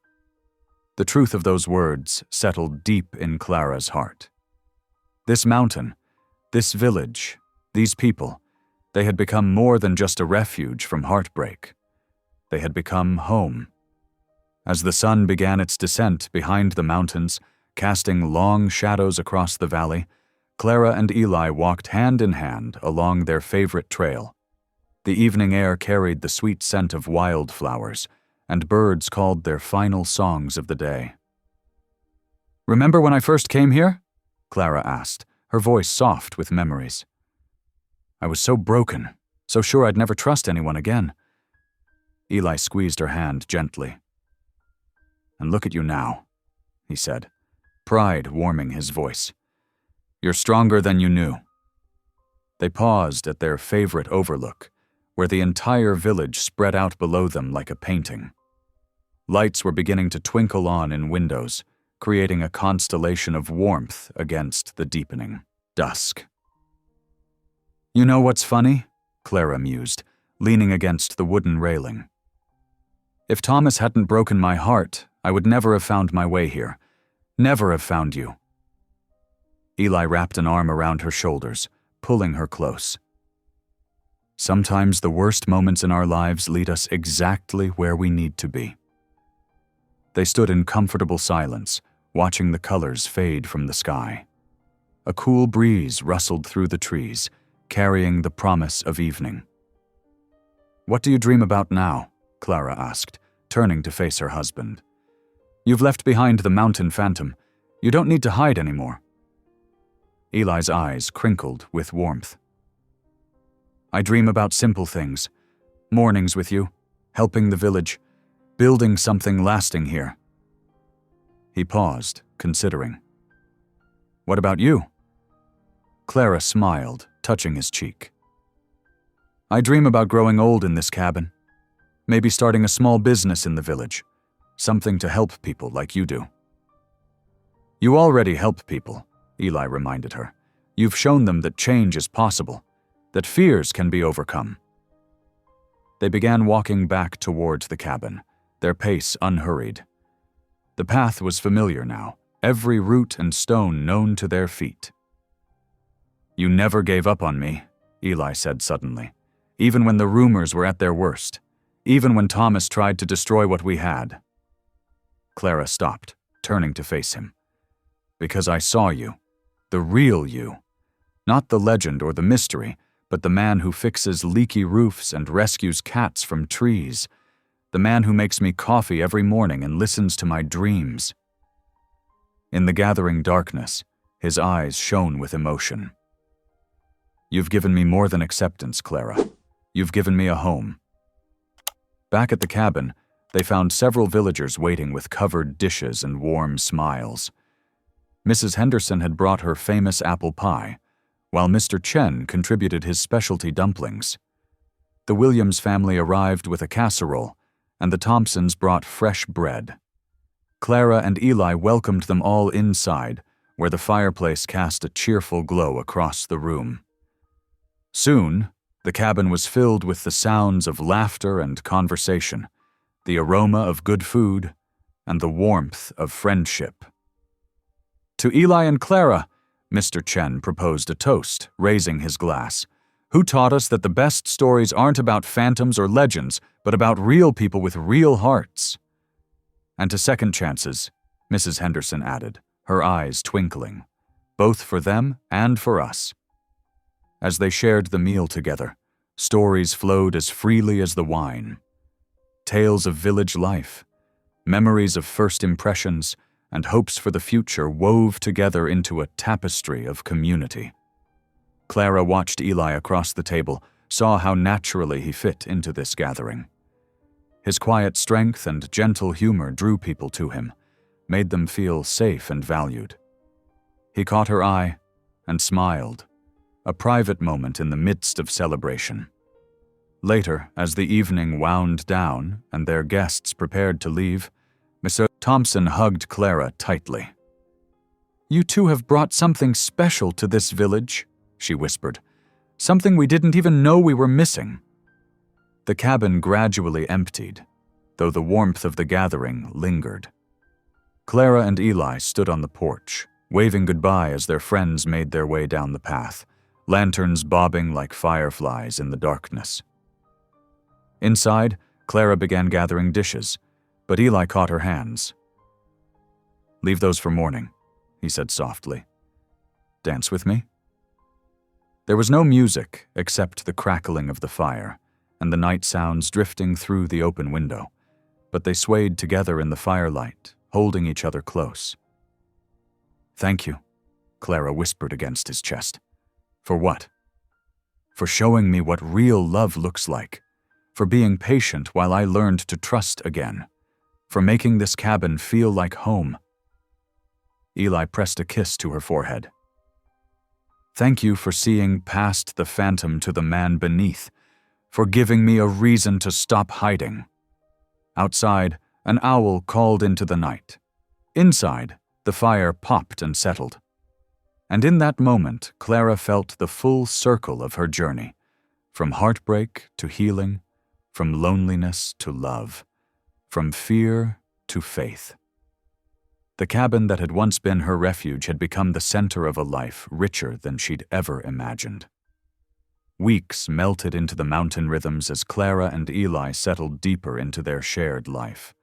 The truth of those words settled deep in Clara's heart. This mountain, this village, these people, they had become more than just a refuge from heartbreak. They had become home. As the sun began its descent behind the mountains, casting long shadows across the valley, Clara and Eli walked hand in hand along their favorite trail. The evening air carried the sweet scent of wildflowers, and birds called their final songs of the day. "Remember when I first came here?" Clara asked, her voice soft with memories. "I was so broken, so sure I'd never trust anyone again." Eli squeezed her hand gently. "And look at you now," he said, pride warming his voice. "You're stronger than you knew." They paused at their favorite overlook, where the entire village spread out below them like a painting. Lights were beginning to twinkle on in windows, creating a constellation of warmth against the deepening dusk. "You know what's funny?" Clara mused, leaning against the wooden railing. "If Thomas hadn't broken my heart, I would never have found my way here. Never have found you." Eli wrapped an arm around her shoulders, pulling her close. "Sometimes the worst moments in our lives lead us exactly where we need to be." They stood in comfortable silence, watching the colors fade from the sky. A cool breeze rustled through the trees, carrying the promise of evening. "What do you dream about now?" Clara asked, turning to face her husband. "You've left behind the mountain phantom. You don't need to hide anymore." Eli's eyes crinkled with warmth. "I dream about simple things. Mornings with you, helping the village, building something lasting here." He paused, considering. "What about you?" Clara smiled, touching his cheek. "I dream about growing old in this cabin. Maybe starting a small business in the village. Something to help people like you do." "You already help people," Eli reminded her. "You've shown them that change is possible, that fears can be overcome." They began walking back toward the cabin, their pace unhurried. The path was familiar now, every root and stone known to their feet. You never gave up on me, Eli said suddenly, even when the rumors were at their worst, even when Thomas tried to destroy what we had. Clara stopped, turning to face him. Because I saw you, the real you. Not the legend or the mystery, but the man who fixes leaky roofs and rescues cats from trees. The man who makes me coffee every morning and listens to my dreams. In the gathering darkness, his eyes shone with emotion. You've given me more than acceptance, Clara. You've given me a home. Back at the cabin, they found several villagers waiting with covered dishes and warm smiles. Mrs. Henderson had brought her famous apple pie, while Mr. Chen contributed his specialty dumplings. The Williams family arrived with a casserole, and the Thompsons brought fresh bread. Clara and Eli welcomed them all inside, where the fireplace cast a cheerful glow across the room. Soon, the cabin was filled with the sounds of laughter and conversation, the aroma of good food, and the warmth of friendship. To Eli and Clara, Mr. Chen proposed a toast, raising his glass. Who taught us that the best stories aren't about phantoms or legends, but about real people with real hearts? And to second chances, Mrs. Henderson added, her eyes twinkling, both for them and for us. As they shared the meal together, stories flowed as freely as the wine. Tales of village life, memories of first impressions, and hopes for the future wove together into a tapestry of community. Clara watched Eli across the table, saw how naturally he fit into this gathering. His quiet strength and gentle humor drew people to him, made them feel safe and valued. He caught her eye and smiled, a private moment in the midst of celebration. Later, as the evening wound down and their guests prepared to leave, Mr. Thompson hugged Clara tightly. "You two have brought something special to this village," she whispered. "Something we didn't even know we were missing." The cabin gradually emptied, though the warmth of the gathering lingered. Clara and Eli stood on the porch, waving goodbye as their friends made their way down the path, lanterns bobbing like fireflies in the darkness. Inside, Clara began gathering dishes, but Eli caught her hands. "Leave those for morning," he said softly. "Dance with me?" There was no music except the crackling of the fire and the night sounds drifting through the open window, but they swayed together in the firelight, holding each other close. "Thank you," Clara whispered against his chest. "For what?" "For showing me what real love looks like, for being patient while I learned to trust again, for making this cabin feel like home." Eli pressed a kiss to her forehead. "Thank you for seeing past the phantom to the man beneath, for giving me a reason to stop hiding." Outside, an owl called into the night. Inside, the fire popped and settled. And in that moment, Clara felt the full circle of her journey, from heartbreak to healing, from loneliness to love, from fear to faith. The cabin that had once been her refuge had become the center of a life richer than she'd ever imagined. Weeks melted into the mountain rhythms as Clara and Eli settled deeper into their shared life.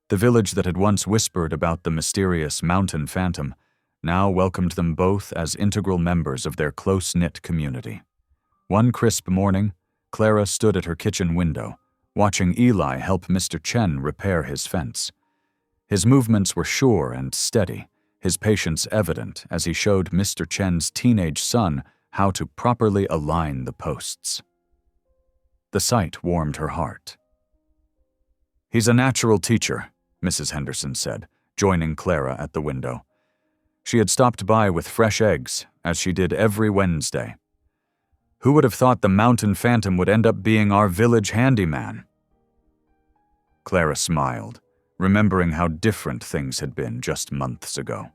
The village that had once whispered about the mysterious mountain phantom now welcomed them both as integral members of their close-knit community. One crisp morning, Clara stood at her kitchen window, watching Eli help Mr. Chen repair his fence. His movements were sure and steady, his patience evident as he showed Mr. Chen's teenage son how to properly align the posts. The sight warmed her heart. "He's a natural teacher," Mrs. Henderson said, joining Clara at the window. She had stopped by with fresh eggs, as she did every Wednesday. "Who would have thought the mountain phantom would end up being our village handyman?" Clara smiled, remembering how different things had been just months ago.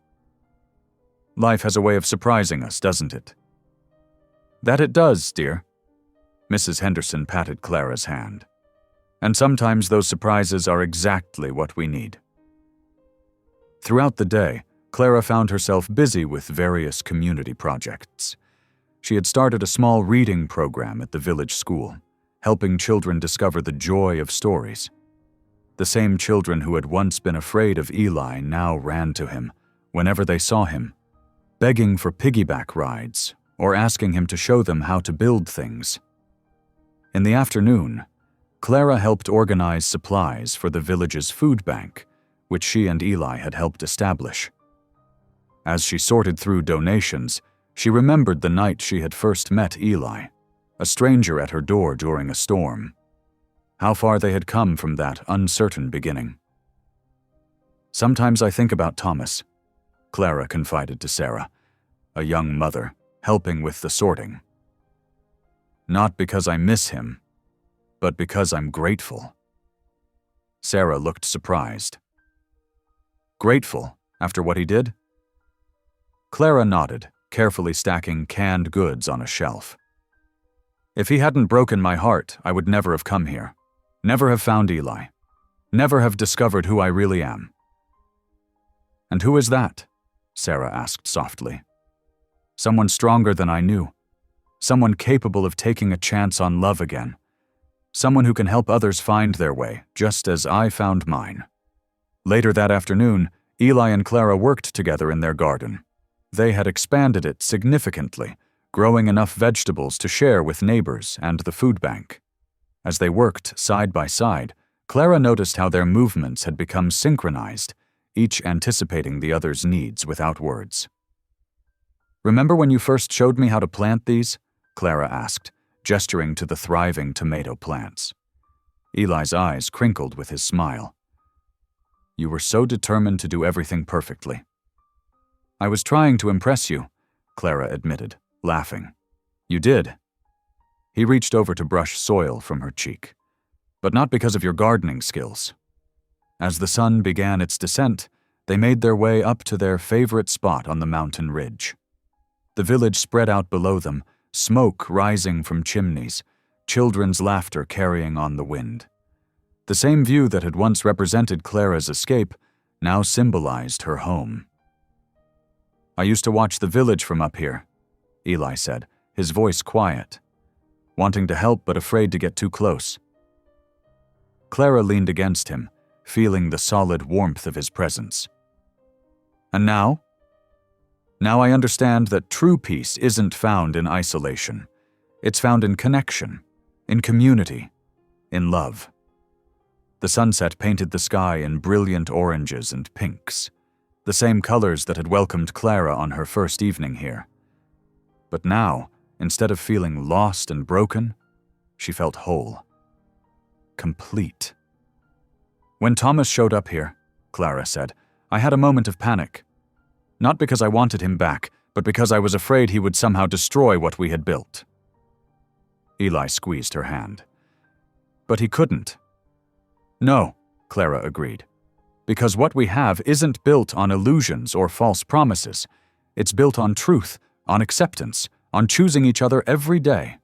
"Life has a way of surprising us, doesn't it?" "That it does, dear." Mrs. Henderson patted Clara's hand. "And sometimes those surprises are exactly what we need." Throughout the day, Clara found herself busy with various community projects. She had started a small reading program at the village school, helping children discover the joy of stories. The same children who had once been afraid of Eli now ran to him whenever they saw him, begging for piggyback rides or asking him to show them how to build things. In the afternoon, Clara helped organize supplies for the village's food bank, which she and Eli had helped establish. As she sorted through donations, she remembered the night she had first met Eli, a stranger at her door during a storm. How far they had come from that uncertain beginning. "Sometimes I think about Thomas," Clara confided to Sarah, a young mother, helping with the sorting. "Not because I miss him, but because I'm grateful." Sarah looked surprised. "Grateful after what he did?" Clara nodded, carefully stacking canned goods on a shelf. "If he hadn't broken my heart, I would never have come here, never have found Eli, never have discovered who I really am." "And who is that?" Sarah asked softly. "Someone stronger than I knew, someone capable of taking a chance on love again, someone who can help others find their way, just as I found mine." Later that afternoon, Eli and Clara worked together in their garden. They had expanded it significantly, growing enough vegetables to share with neighbors and the food bank. As they worked side by side, Clara noticed how their movements had become synchronized, each anticipating the other's needs without words. "Remember when you first showed me how to plant these?" Clara asked, gesturing to the thriving tomato plants. Eli's eyes crinkled with his smile. "You were so determined to do everything perfectly." "I was trying to impress you," Clara admitted, laughing. "You did." He reached over to brush soil from her cheek. "But not because of your gardening skills." As the sun began its descent, they made their way up to their favorite spot on the mountain ridge. The village spread out below them, smoke rising from chimneys, children's laughter carrying on the wind. The same view that had once represented Clara's escape now symbolized her home. "I used to watch the village from up here," Eli said, his voice quiet, wanting to help but afraid to get too close. Clara leaned against him, feeling the solid warmth of his presence. "And now? Now I understand that true peace isn't found in isolation. It's found in connection, in community, in love." The sunset painted the sky in brilliant oranges and pinks, the same colors that had welcomed Clara on her first evening here. But now, instead of feeling lost and broken, she felt whole. Complete. "When Thomas showed up here," Clara said, "I had a moment of panic. Not because I wanted him back, but because I was afraid he would somehow destroy what we had built." Eli squeezed her hand. "But he couldn't." "No," Clara agreed. "Because what we have isn't built on illusions or false promises. It's built on truth, on acceptance, on choosing each other every day."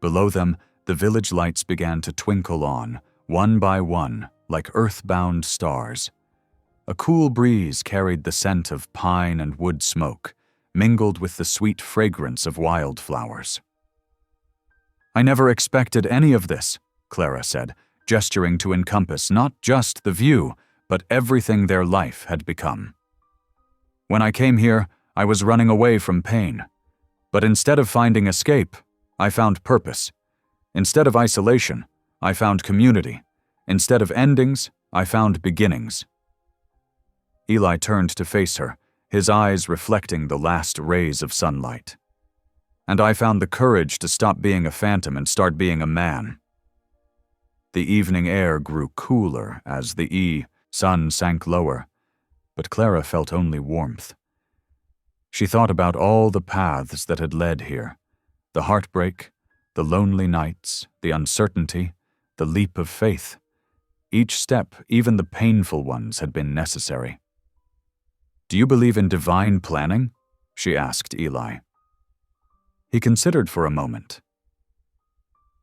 Below them, the village lights began to twinkle on, one by one, like earthbound stars. A cool breeze carried the scent of pine and wood smoke, mingled with the sweet fragrance of wildflowers. "I never expected any of this," Clara said, gesturing to encompass not just the view, but everything their life had become. "When I came here, I was running away from pain. But instead of finding escape, I found purpose. Instead of isolation, I found community. Instead of endings, I found beginnings." Eli turned to face her, his eyes reflecting the last rays of sunlight. "And I found the courage to stop being a phantom and start being a man." The evening air grew cooler as the sun sank lower, but Clara felt only warmth. She thought about all the paths that had led here, the heartbreak, the lonely nights, the uncertainty, the leap of faith. Each step, even the painful ones, had been necessary. "Do you believe in divine planning?" she asked Eli. He considered for a moment.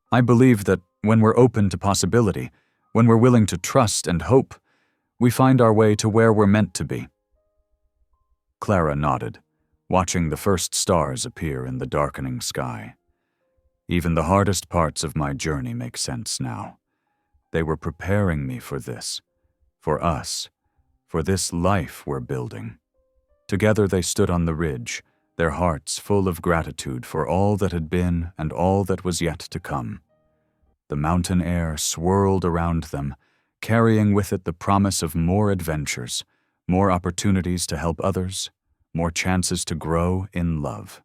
"I believe that when we're open to possibility, when we're willing to trust and hope, we find our way to where we're meant to be." Clara nodded, watching the first stars appear in the darkening sky. Even the hardest parts of my journey make sense now. They were preparing me for this, for us, for this life we're building. Together they stood on the ridge, their hearts full of gratitude for all that had been and all that was yet to come. The mountain air swirled around them, carrying with it the promise of more adventures, more opportunities to help others, more chances to grow in love.